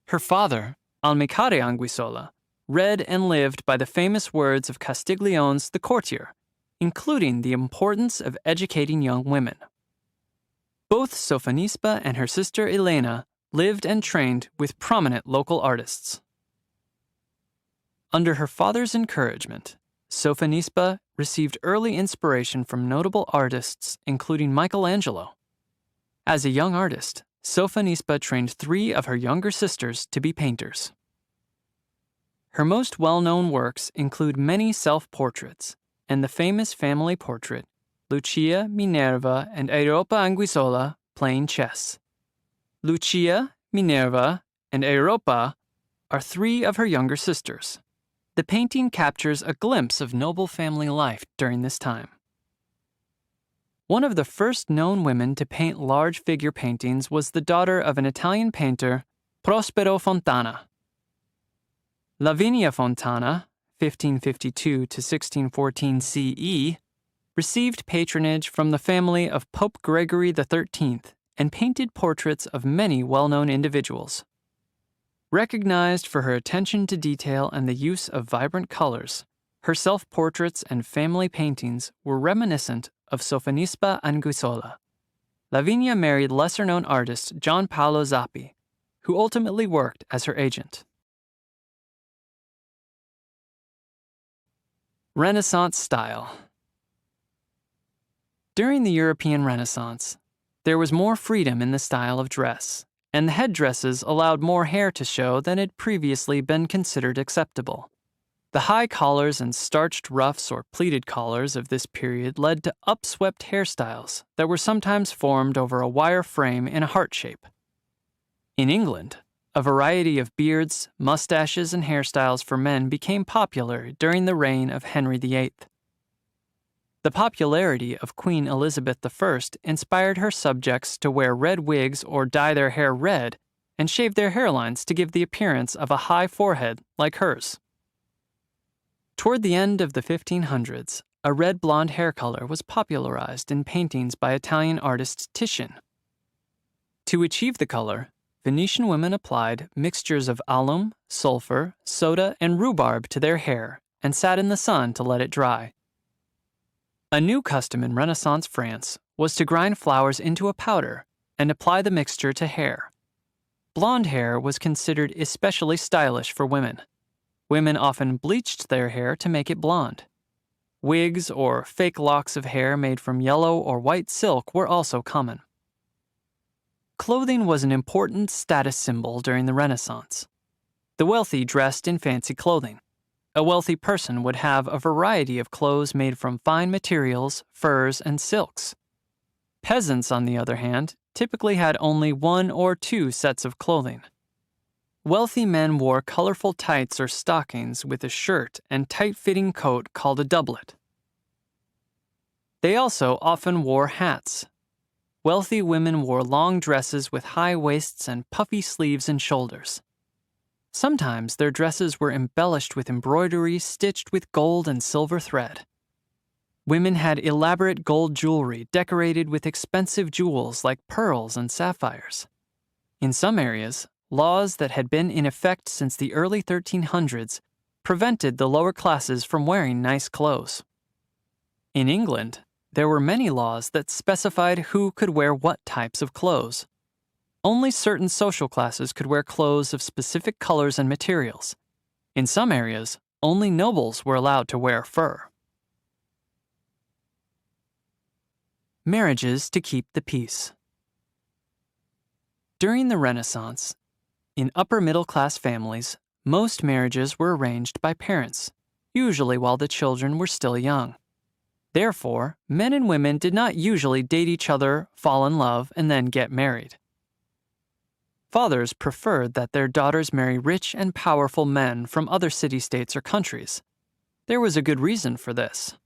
Her father, Almicare Anguissola, read and lived by the famous words of Castiglione's The Courtier, including the importance of educating young women. Both Sophonisba and her sister Elena lived and trained with prominent local artists. Under her father's encouragement, Sofonisba received early inspiration from notable artists including Michelangelo. As a young artist, Sofonisba trained 3 of her younger sisters to be painters. Her most well-known works include many self-portraits and the famous family portrait, Lucia, Minerva, and Europa Anguissola playing chess. Lucia, Minerva, and Europa are 3 of her younger sisters. The painting captures a glimpse of noble family life during this time. One of the first known women to paint large figure paintings was the daughter of an Italian painter, Prospero Fontana. Lavinia Fontana, 1552 to 1614 CE, received patronage from the family of Pope Gregory XIII and painted portraits of many well-known individuals. Recognized for her attention to detail and the use of vibrant colors, her self-portraits and family paintings were reminiscent of Sofonisba Anguissola. Lavinia married lesser-known artist Gian Paolo Zappi, who ultimately worked as her agent. Renaissance style. During the European Renaissance, there was more freedom in the style of dress, and the headdresses allowed more hair to show than had previously been considered acceptable. The high collars and starched ruffs or pleated collars of this period led to upswept hairstyles that were sometimes formed over a wire frame in a heart shape. In England, a variety of beards, mustaches, and hairstyles for men became popular during the reign of Henry VIII. The popularity of Queen Elizabeth I inspired her subjects to wear red wigs or dye their hair red and shave their hairlines to give the appearance of a high forehead like hers. Toward the end of the 1500s, a red blonde hair color was popularized in paintings by Italian artist Titian. To achieve the color, Venetian women applied mixtures of alum, sulfur, soda, and rhubarb to their hair and sat in the sun to let it dry. A new custom in Renaissance France was to grind flowers into a powder and apply the mixture to hair. Blonde hair was considered especially stylish for women. Women often bleached their hair to make it blonde. Wigs or fake locks of hair made from yellow or white silk were also common. Clothing was an important status symbol during the Renaissance. The wealthy dressed in fancy clothing. A wealthy person would have a variety of clothes made from fine materials, furs, and silks. Peasants, on the other hand, typically had only 1 or 2 sets of clothing. Wealthy men wore colorful tights or stockings with a shirt and tight-fitting coat called a doublet. They also often wore hats. Wealthy women wore long dresses with high waists and puffy sleeves and shoulders. Sometimes their dresses were embellished with embroidery stitched with gold and silver thread. Women had elaborate gold jewelry decorated with expensive jewels like pearls and sapphires. In some areas, laws that had been in effect since the early 1300s prevented the lower classes from wearing nice clothes. In England, there were many laws that specified who could wear what types of clothes. Only certain social classes could wear clothes of specific colors and materials. In some areas, only nobles were allowed to wear fur. Marriages to keep the peace. During the Renaissance, in upper-middle-class families, most marriages were arranged by parents, usually while the children were still young. Therefore, men and women did not usually date each other, fall in love, and then get married. Fathers preferred that their daughters marry rich and powerful men from other city-states or countries. There was a good reason for this.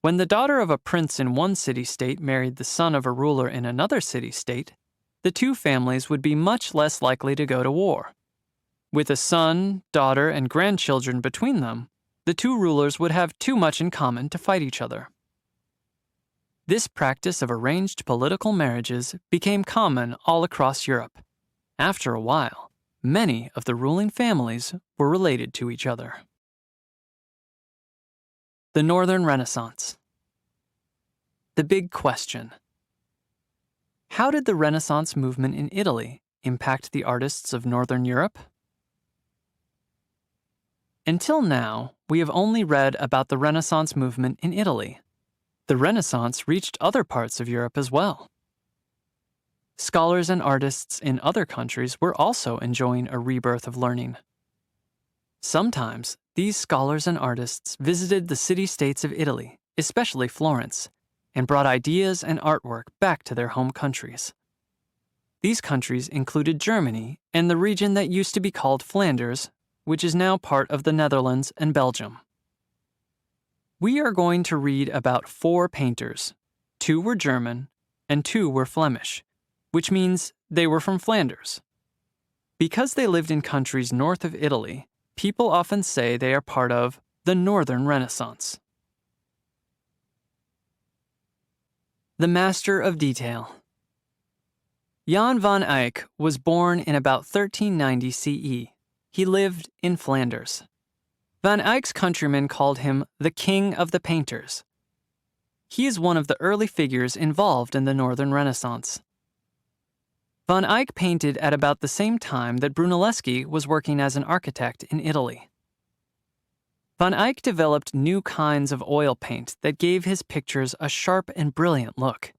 When the daughter of a prince in one city-state married the son of a ruler in another city-state, the two families would be much less likely to go to war. With a son, daughter, and grandchildren between them, the two rulers would have too much in common to fight each other. This practice of arranged political marriages became common all across Europe. After a while, many of the ruling families were related to each other. The Northern Renaissance. The big question. How did the Renaissance movement in Italy impact the artists of Northern Europe? Until now, we have only read about the Renaissance movement in Italy. The Renaissance reached other parts of Europe as well. Scholars and artists in other countries were also enjoying a rebirth of learning. Sometimes, these scholars and artists visited the city-states of Italy, especially Florence, and brought ideas and artwork back to their home countries. These countries included Germany and the region that used to be called Flanders, which is now part of the Netherlands and Belgium. We are going to read about 4 painters. 2 were German and 2 were Flemish, which means they were from Flanders. Because they lived in countries north of Italy, people often say they are part of the Northern Renaissance. The Master of Detail. Jan van Eyck was born in about 1390 CE. He lived in Flanders. Van Eyck's countrymen called him the King of the Painters. He is one of the early figures involved in the Northern Renaissance. Van Eyck painted at about the same time that Brunelleschi was working as an architect in Italy. Van Eyck developed new kinds of oil paint that gave his pictures a sharp and brilliant look.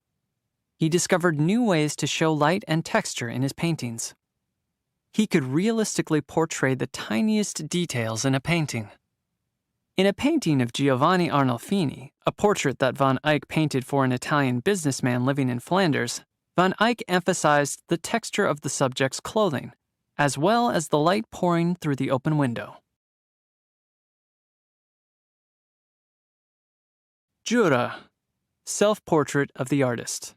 He discovered new ways to show light and texture in his paintings. He could realistically portray the tiniest details in a painting. In a painting of Giovanni Arnolfini, a portrait that Van Eyck painted for an Italian businessman living in Flanders, Van Eyck emphasized the texture of the subject's clothing, as well as the light pouring through the open window. Dürer, Self-Portrait of the Artist.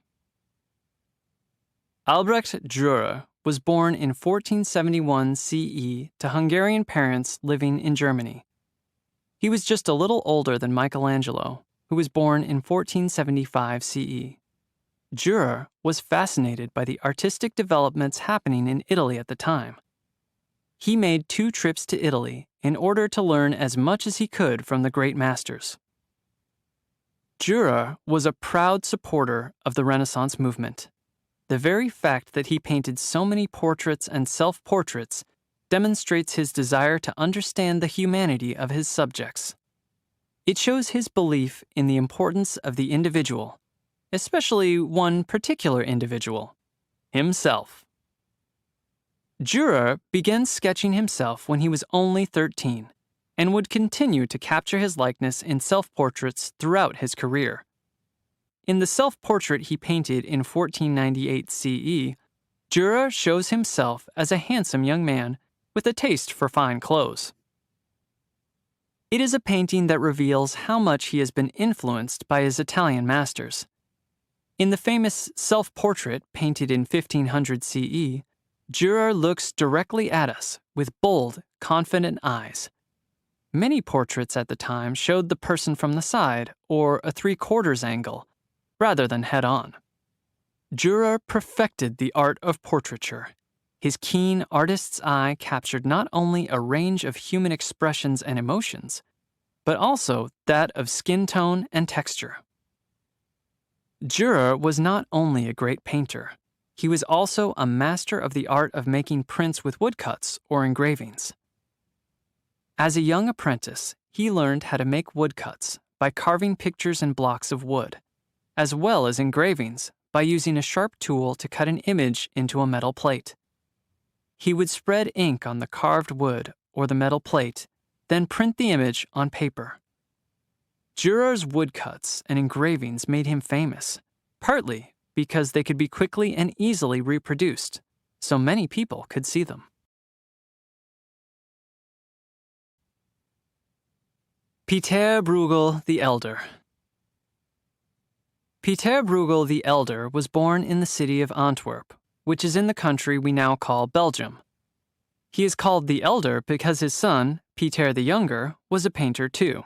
Albrecht Dürer was born in 1471 CE to Hungarian parents living in Germany. He was just a little older than Michelangelo, who was born in 1475 CE. Dürer was fascinated by the artistic developments happening in Italy at the time. He made 2 trips to Italy in order to learn as much as he could from the great masters. Dürer was a proud supporter of the Renaissance movement. The very fact that he painted so many portraits and self-portraits demonstrates his desire to understand the humanity of his subjects. It shows his belief in the importance of the individual, especially one particular individual, himself. Dürer began sketching himself when he was only 13 and would continue to capture his likeness in self-portraits throughout his career. In the self-portrait he painted in 1498 CE, Dürer shows himself as a handsome young man with a taste for fine clothes. It is a painting that reveals how much he has been influenced by his Italian masters. In the famous self-portrait painted in 1500 CE, Dürer looks directly at us with bold, confident eyes. Many portraits at the time showed the person from the side or a 3/4 angle, rather than head-on. Dürer perfected the art of portraiture. His keen artist's eye captured not only a range of human expressions and emotions, but also that of skin tone and texture. Dürer was not only a great painter, he was also a master of the art of making prints with woodcuts or engravings. As a young apprentice, he learned how to make woodcuts by carving pictures in blocks of wood, as well as engravings by using a sharp tool to cut an image into a metal plate. He would spread ink on the carved wood or the metal plate, then print the image on paper. Dürer's woodcuts and engravings made him famous, partly because they could be quickly and easily reproduced, so many people could see them. Pieter Bruegel the Elder. Pieter Bruegel the Elder was born in the city of Antwerp, which is in the country we now call Belgium. He is called the Elder because his son, Pieter the Younger, was a painter too.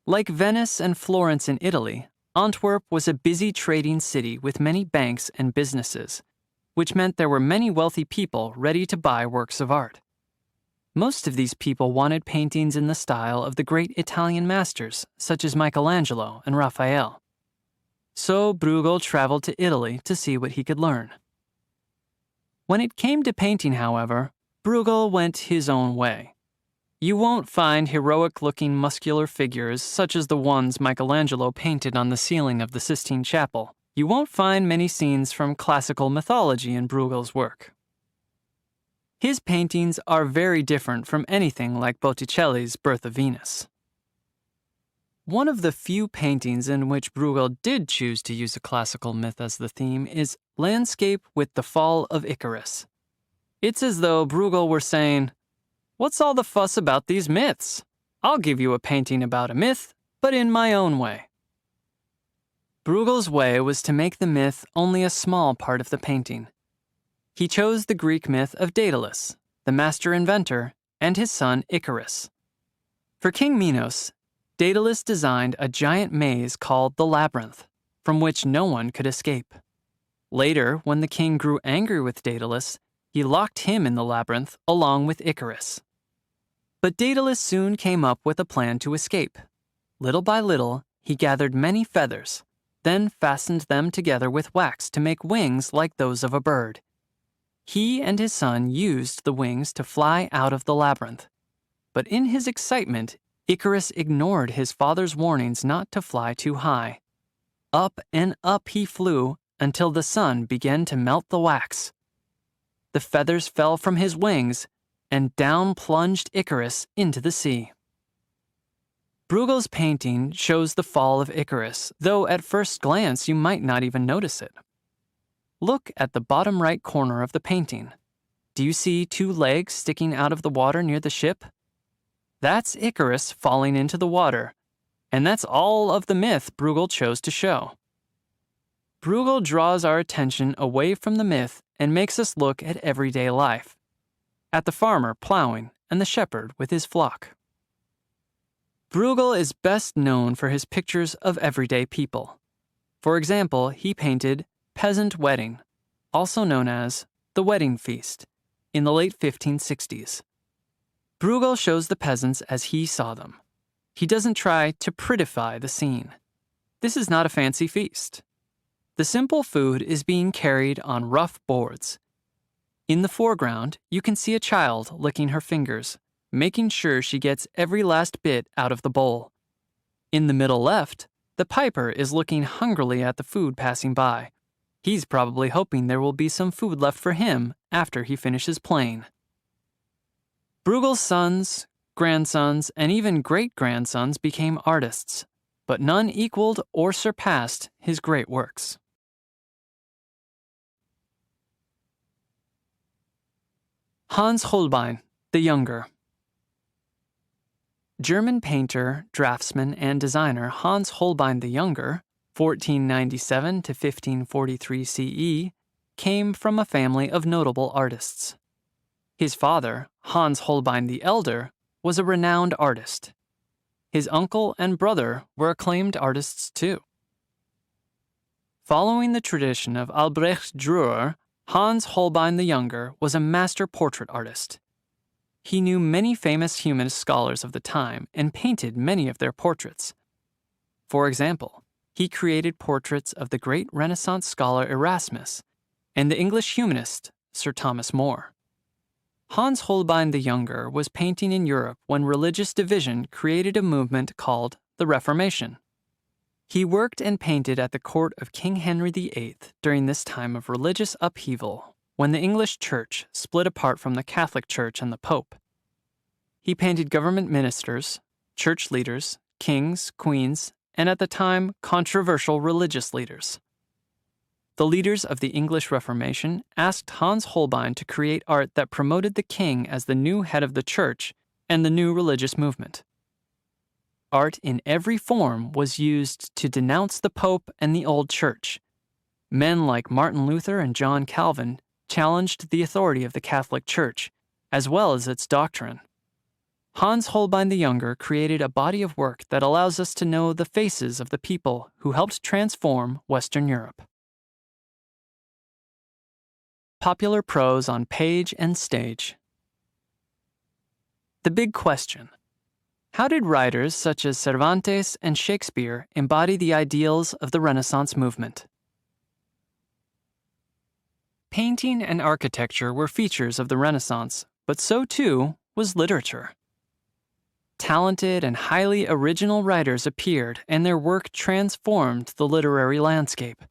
Like Venice and Florence in Italy, Antwerp was a busy trading city with many banks and businesses, which meant there were many wealthy people ready to buy works of art. Most of these people wanted paintings in the style of the great Italian masters, such as Michelangelo and Raphael. So Bruegel traveled to Italy to see what he could learn. When it came to painting, however, Bruegel went his own way. You won't find heroic-looking muscular figures such as the ones Michelangelo painted on the ceiling of the Sistine Chapel. You won't find many scenes from classical mythology in Bruegel's work. His paintings are very different from anything like Botticelli's Birth of Venus. One of the few paintings in which Bruegel did choose to use a classical myth as the theme is Landscape with the Fall of Icarus. It's as though Bruegel were saying, "What's all the fuss about these myths? I'll give you a painting about a myth, but in my own way." Bruegel's way was to make the myth only a small part of the painting. He chose the Greek myth of Daedalus, the master inventor, and his son Icarus. For King Minos, Daedalus designed a giant maze called the Labyrinth, from which no one could escape. Later, when the king grew angry with Daedalus, he locked him in the labyrinth along with Icarus. But Daedalus soon came up with a plan to escape. Little by little, he gathered many feathers, then fastened them together with wax to make wings like those of a bird. He and his son used the wings to fly out of the labyrinth. But in his excitement, Icarus ignored his father's warnings not to fly too high. Up and up he flew until the sun began to melt the wax. The feathers fell from his wings, and down plunged Icarus into the sea. Bruegel's painting shows the fall of Icarus, though at first glance you might not even notice it. Look at the bottom right corner of the painting. Do you see two legs sticking out of the water near the ship? That's Icarus falling into the water, and that's all of the myth Bruegel chose to show. Bruegel draws our attention away from the myth and makes us look at everyday life, at the farmer plowing and the shepherd with his flock. Bruegel is best known for his pictures of everyday people. For example, he painted Peasant Wedding, also known as The Wedding Feast, in the late 1560s. Bruegel shows the peasants as he saw them. He doesn't try to prettify the scene. This is not a fancy feast. The simple food is being carried on rough boards. In the foreground, you can see a child licking her fingers, making sure she gets every last bit out of the bowl. In the middle left, the piper is looking hungrily at the food passing by. He's probably hoping there will be some food left for him after he finishes playing. Bruegel's sons, grandsons, and even great-grandsons became artists, but none equaled or surpassed his great works. Hans Holbein, the Younger. German painter, draftsman, and designer Hans Holbein the Younger, 1497 to 1543 CE, came from a family of notable artists. His father, Hans Holbein the Elder, was a renowned artist. His uncle and brother were acclaimed artists too. Following the tradition of Albrecht Dürer, Hans Holbein the Younger was a master portrait artist. He knew many famous humanist scholars of the time and painted many of their portraits. For example, he created portraits of the great Renaissance scholar Erasmus and the English humanist Sir Thomas More. Hans Holbein the Younger was painting in Europe when religious division created a movement called the Reformation. He worked and painted at the court of King Henry VIII during this time of religious upheaval, when the English Church split apart from the Catholic Church and the Pope. He painted government ministers, church leaders, kings, queens, and at the time, controversial religious leaders. The leaders of the English Reformation asked Hans Holbein to create art that promoted the king as the new head of the church and the new religious movement. Art in every form was used to denounce the Pope and the old church. Men like Martin Luther and John Calvin challenged the authority of the Catholic Church, as well as its doctrine. Hans Holbein the Younger created a body of work that allows us to know the faces of the people who helped transform Western Europe. Popular prose on page and stage. The big question: how did writers such as Cervantes and Shakespeare embody the ideals of the Renaissance movement? Painting and architecture were features of the Renaissance, but so too was literature. Talented and highly original writers appeared, and their work transformed the literary landscape.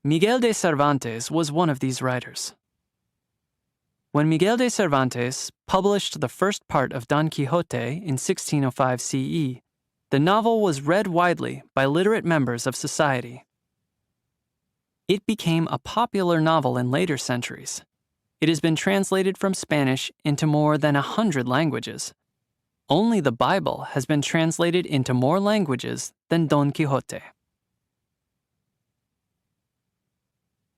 Miguel de Cervantes was one of these writers. When Miguel de Cervantes published the first part of Don Quixote in 1605 CE, the novel was read widely by literate members of society. It became a popular novel in later centuries. It has been translated from Spanish into more than 100 languages. Only the Bible has been translated into more languages than Don Quixote.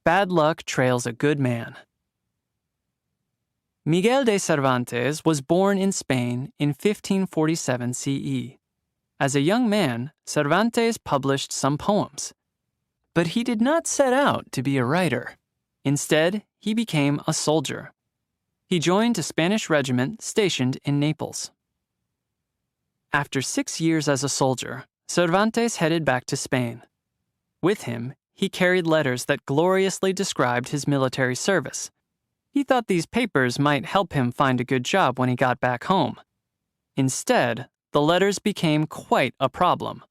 Bad luck trails a good man. Miguel de Cervantes was born in Spain in 1547 CE. As a young man, Cervantes published some poems. But he did not set out to be a writer. Instead, he became a soldier. He joined a Spanish regiment stationed in Naples. After 6 years as a soldier, Cervantes headed back to Spain. With him, he carried letters that gloriously described his military service. He thought these papers might help him find a good job when he got back home. Instead, the letters became quite a problem.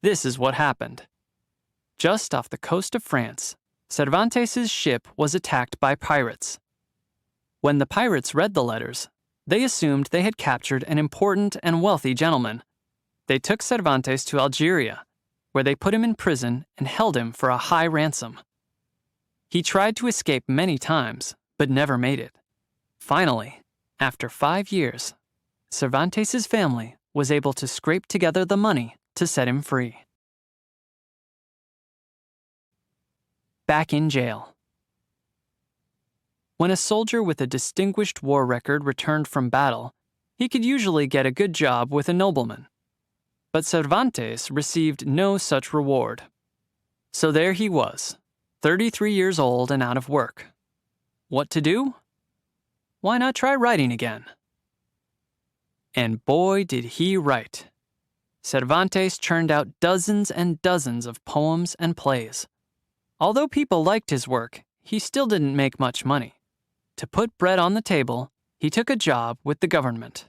This is what happened. Just off the coast of France, Cervantes' ship was attacked by pirates. When the pirates read the letters, they assumed they had captured an important and wealthy gentleman. They took Cervantes to Algeria, where they put him in prison and held him for a high ransom. He tried to escape many times, but never made it. Finally, after 5 years, Cervantes' family was able to scrape together the money to set him free. Back in jail. When a soldier with a distinguished war record returned from battle, he could usually get a good job with a nobleman. But Cervantes received no such reward. So there he was, 33 years old and out of work. What to do? Why not try writing again? And boy, did he write. Cervantes churned out dozens and dozens of poems and plays. Although people liked his work, he still didn't make much money. To put bread on the table, he took a job with the government.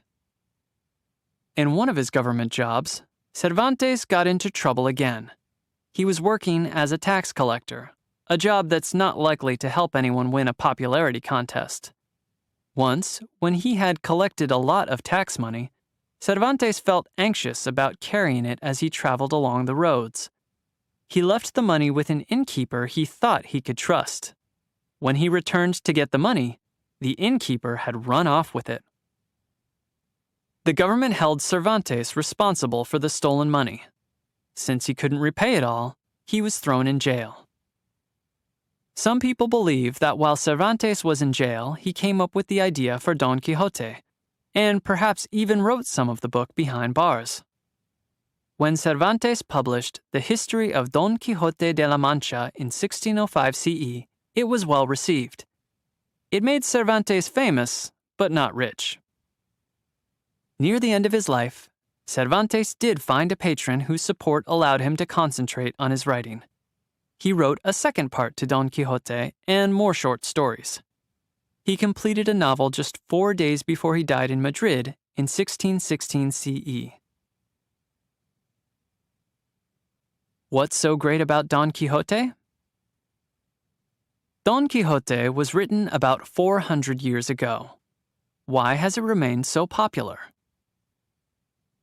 In one of his government jobs, Cervantes got into trouble again. He was working as a tax collector, a job that's not likely to help anyone win a popularity contest. Once, when he had collected a lot of tax money, Cervantes felt anxious about carrying it as he traveled along the roads. He left the money with an innkeeper he thought he could trust. When he returned to get the money, the innkeeper had run off with it. The government held Cervantes responsible for the stolen money. Since he couldn't repay it all, he was thrown in jail. Some people believe that while Cervantes was in jail, he came up with the idea for Don Quixote, and perhaps even wrote some of the book behind bars. When Cervantes published The History of Don Quixote de la Mancha in 1605 CE, it was well received. It made Cervantes famous, but not rich. Near the end of his life, Cervantes did find a patron whose support allowed him to concentrate on his writing. He wrote a second part to Don Quixote and more short stories. He completed a novel just 4 days before he died in Madrid in 1616 CE. What's so great about Don Quixote? Don Quixote was written about 400 years ago. Why has it remained so popular?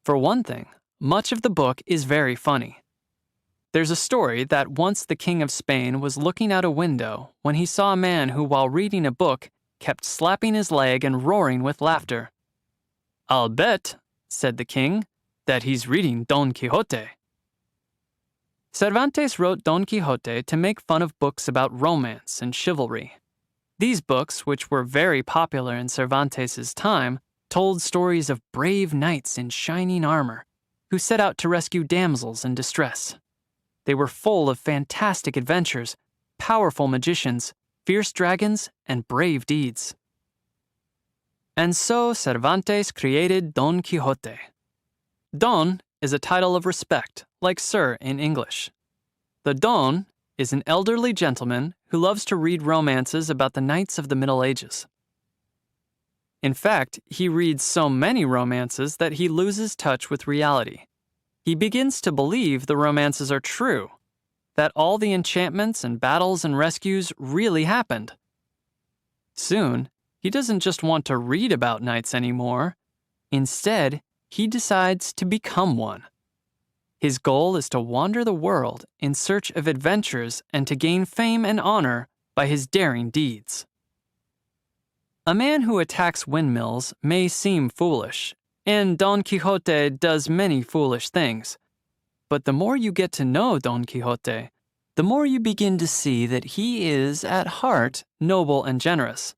For one thing, much of the book is very funny. There's a story that once the King of Spain was looking out a window when he saw a man who, while reading a book, kept slapping his leg and roaring with laughter. "I'll bet," said the king, "that he's reading Don Quixote." Cervantes wrote Don Quixote to make fun of books about romance and chivalry. These books, which were very popular in Cervantes' time, told stories of brave knights in shining armor who set out to rescue damsels in distress. They were full of fantastic adventures, powerful magicians, fierce dragons, and brave deeds. And so Cervantes created Don Quixote. Don is a title of respect, like Sir in English. The Don is an elderly gentleman who loves to read romances about the knights of the Middle Ages. In fact, he reads so many romances that he loses touch with reality. He begins to believe the romances are true, that all the enchantments and battles and rescues really happened. Soon, he doesn't just want to read about knights anymore. Instead, he decides to become one. His goal is to wander the world in search of adventures and to gain fame and honor by his daring deeds. A man who attacks windmills may seem foolish, and Don Quixote does many foolish things. But the more you get to know Don Quixote, the more you begin to see that he is, at heart, noble and generous,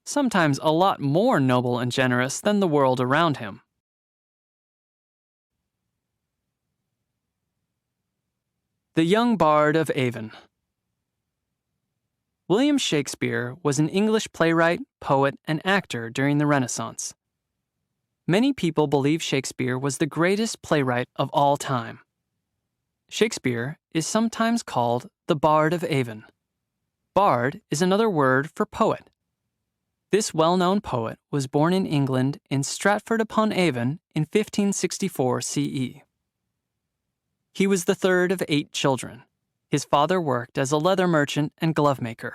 sometimes a lot more noble and generous than the world around him. The Young Bard of Avon. William Shakespeare was an English playwright, poet, and actor during the Renaissance. Many people believe Shakespeare was the greatest playwright of all time. Shakespeare is sometimes called the Bard of Avon. Bard is another word for poet. This well-known poet was born in England in Stratford-upon-Avon in 1564 CE. He was the third of 8 children. His father worked as a leather merchant and glovemaker.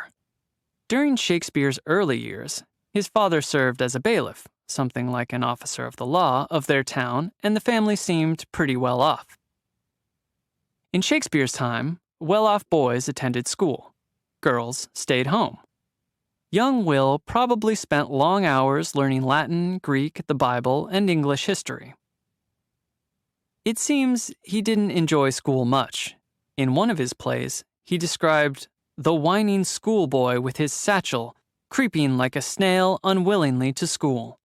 During Shakespeare's early years, his father served as a bailiff, something like an officer of the law of their town, and the family seemed pretty well off. In Shakespeare's time, well-off boys attended school. Girls stayed home. Young Will probably spent long hours learning Latin, Greek, the Bible, and English history. It seems he didn't enjoy school much. In one of his plays, he described the whining schoolboy with his satchel, creeping like a snail unwillingly to school.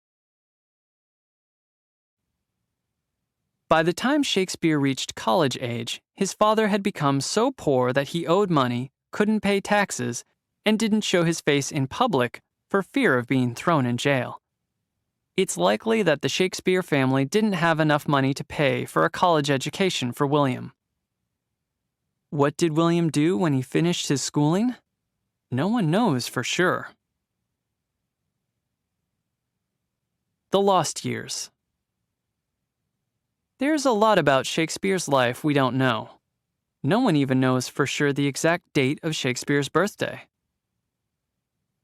By the time Shakespeare reached college age, his father had become so poor that he owed money, couldn't pay taxes, and didn't show his face in public for fear of being thrown in jail. It's likely that the Shakespeare family didn't have enough money to pay for a college education for William. What did William do when he finished his schooling? No one knows for sure. The Lost Years. There's a lot about Shakespeare's life we don't know. No one even knows for sure the exact date of Shakespeare's birthday.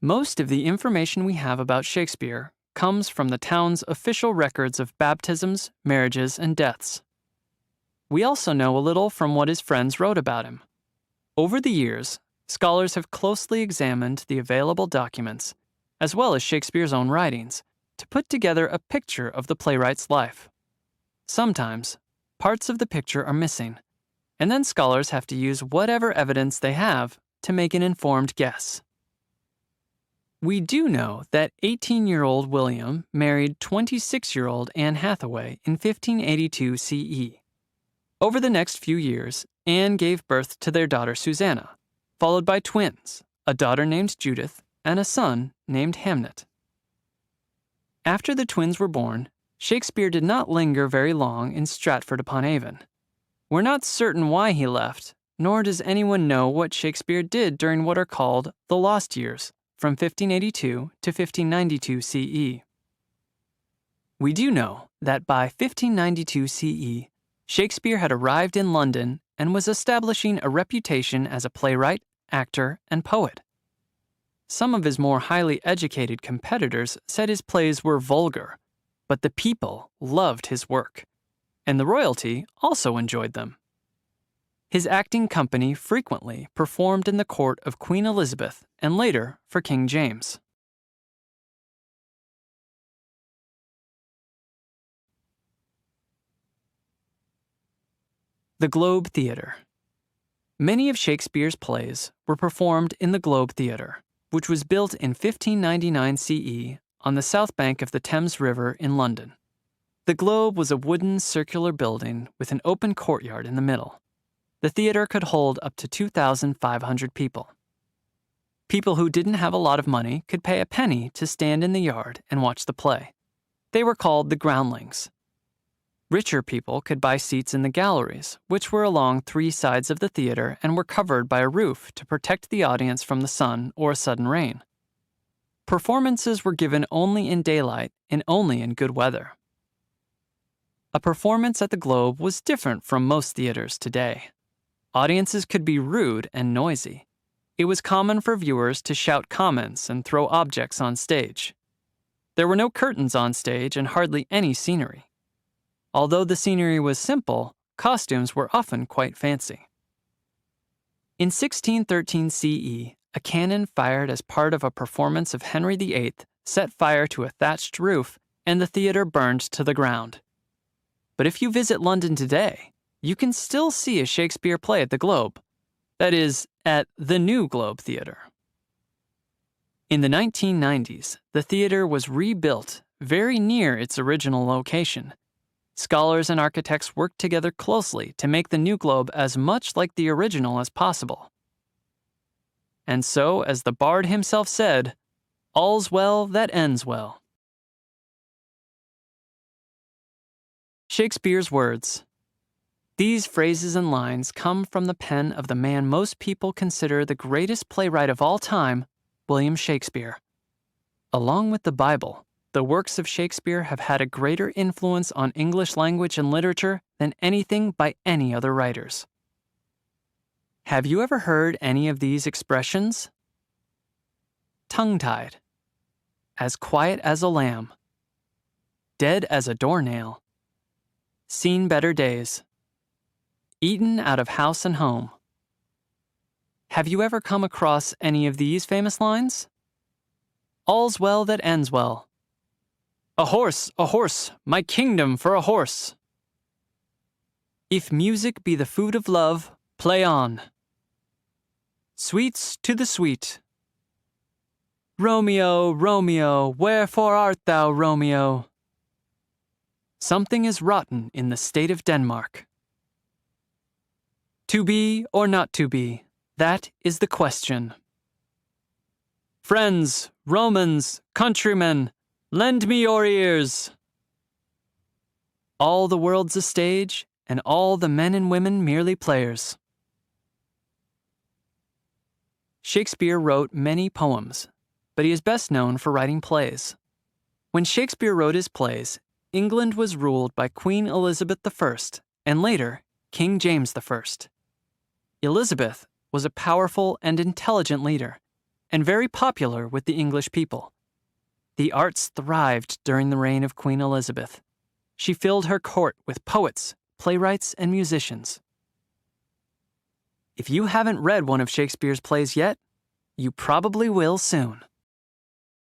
Most of the information we have about Shakespeare comes from the town's official records of baptisms, marriages, and deaths. We also know a little from what his friends wrote about him. Over the years, scholars have closely examined the available documents, as well as Shakespeare's own writings, to put together a picture of the playwright's life. Sometimes, parts of the picture are missing, and then scholars have to use whatever evidence they have to make an informed guess. We do know that 18-year-old William married 26-year-old Anne Hathaway in 1582 CE. Over the next few years, Anne gave birth to their daughter Susanna, followed by twins, a daughter named Judith and a son named Hamnet. After the twins were born, Shakespeare did not linger very long in Stratford-upon-Avon. We're not certain why he left, nor does anyone know what Shakespeare did during what are called the Lost Years, from 1582 to 1592 CE. We do know that by 1592 CE, Shakespeare had arrived in London and was establishing a reputation as a playwright, actor, and poet. Some of his more highly educated competitors said his plays were vulgar, but the people loved his work, and the royalty also enjoyed them. His acting company frequently performed in the court of Queen Elizabeth and later for King James. The Globe Theatre. Many of Shakespeare's plays were performed in the Globe Theatre, which was built in 1599 CE on the south bank of the Thames River in London. The Globe was a wooden circular building with an open courtyard in the middle. The theater could hold up to 2,500 people. People who didn't have a lot of money could pay a penny to stand in the yard and watch the play. They were called the groundlings. Richer people could buy seats in the galleries, which were along three sides of the theater and were covered by a roof to protect the audience from the sun or sudden rain. Performances were given only in daylight and only in good weather. A performance at the Globe was different from most theaters today. Audiences could be rude and noisy. It was common for viewers to shout comments and throw objects on stage. There were no curtains on stage and hardly any scenery. Although the scenery was simple, costumes were often quite fancy. In 1613 CE, a cannon fired as part of a performance of Henry VIII set fire to a thatched roof, and the theater burned to the ground. But if you visit London today, you can still see a Shakespeare play at the Globe. That is, at the New Globe Theatre. In the 1990s, the theater was rebuilt very near its original location. Scholars and architects worked together closely to make the New Globe as much like the original as possible. And so, as the bard himself said, all's well that ends well. Shakespeare's words. These phrases and lines come from the pen of the man most people consider the greatest playwright of all time, William Shakespeare. Along with the Bible, the works of Shakespeare have had a greater influence on English language and literature than anything by any other writers. Have you ever heard any of these expressions? Tongue-tied, as quiet as a lamb, dead as a doornail, seen better days, eaten out of house and home. Have you ever come across any of these famous lines? All's well that ends well. A horse, my kingdom for a horse. If music be the food of love, play on. Sweets to the sweet. Romeo, Romeo, wherefore art thou, Romeo? Something is rotten in the state of Denmark. To be or not to be, that is the question. Friends, Romans, countrymen, lend me your ears. All the world's a stage, and all the men and women merely players. Shakespeare wrote many poems, but he is best known for writing plays. When Shakespeare wrote his plays, England was ruled by Queen Elizabeth I and later King James I. Elizabeth was a powerful and intelligent leader, and very popular with the English people. The arts thrived during the reign of Queen Elizabeth. She filled her court with poets, playwrights, and musicians. If you haven't read one of Shakespeare's plays yet, you probably will soon.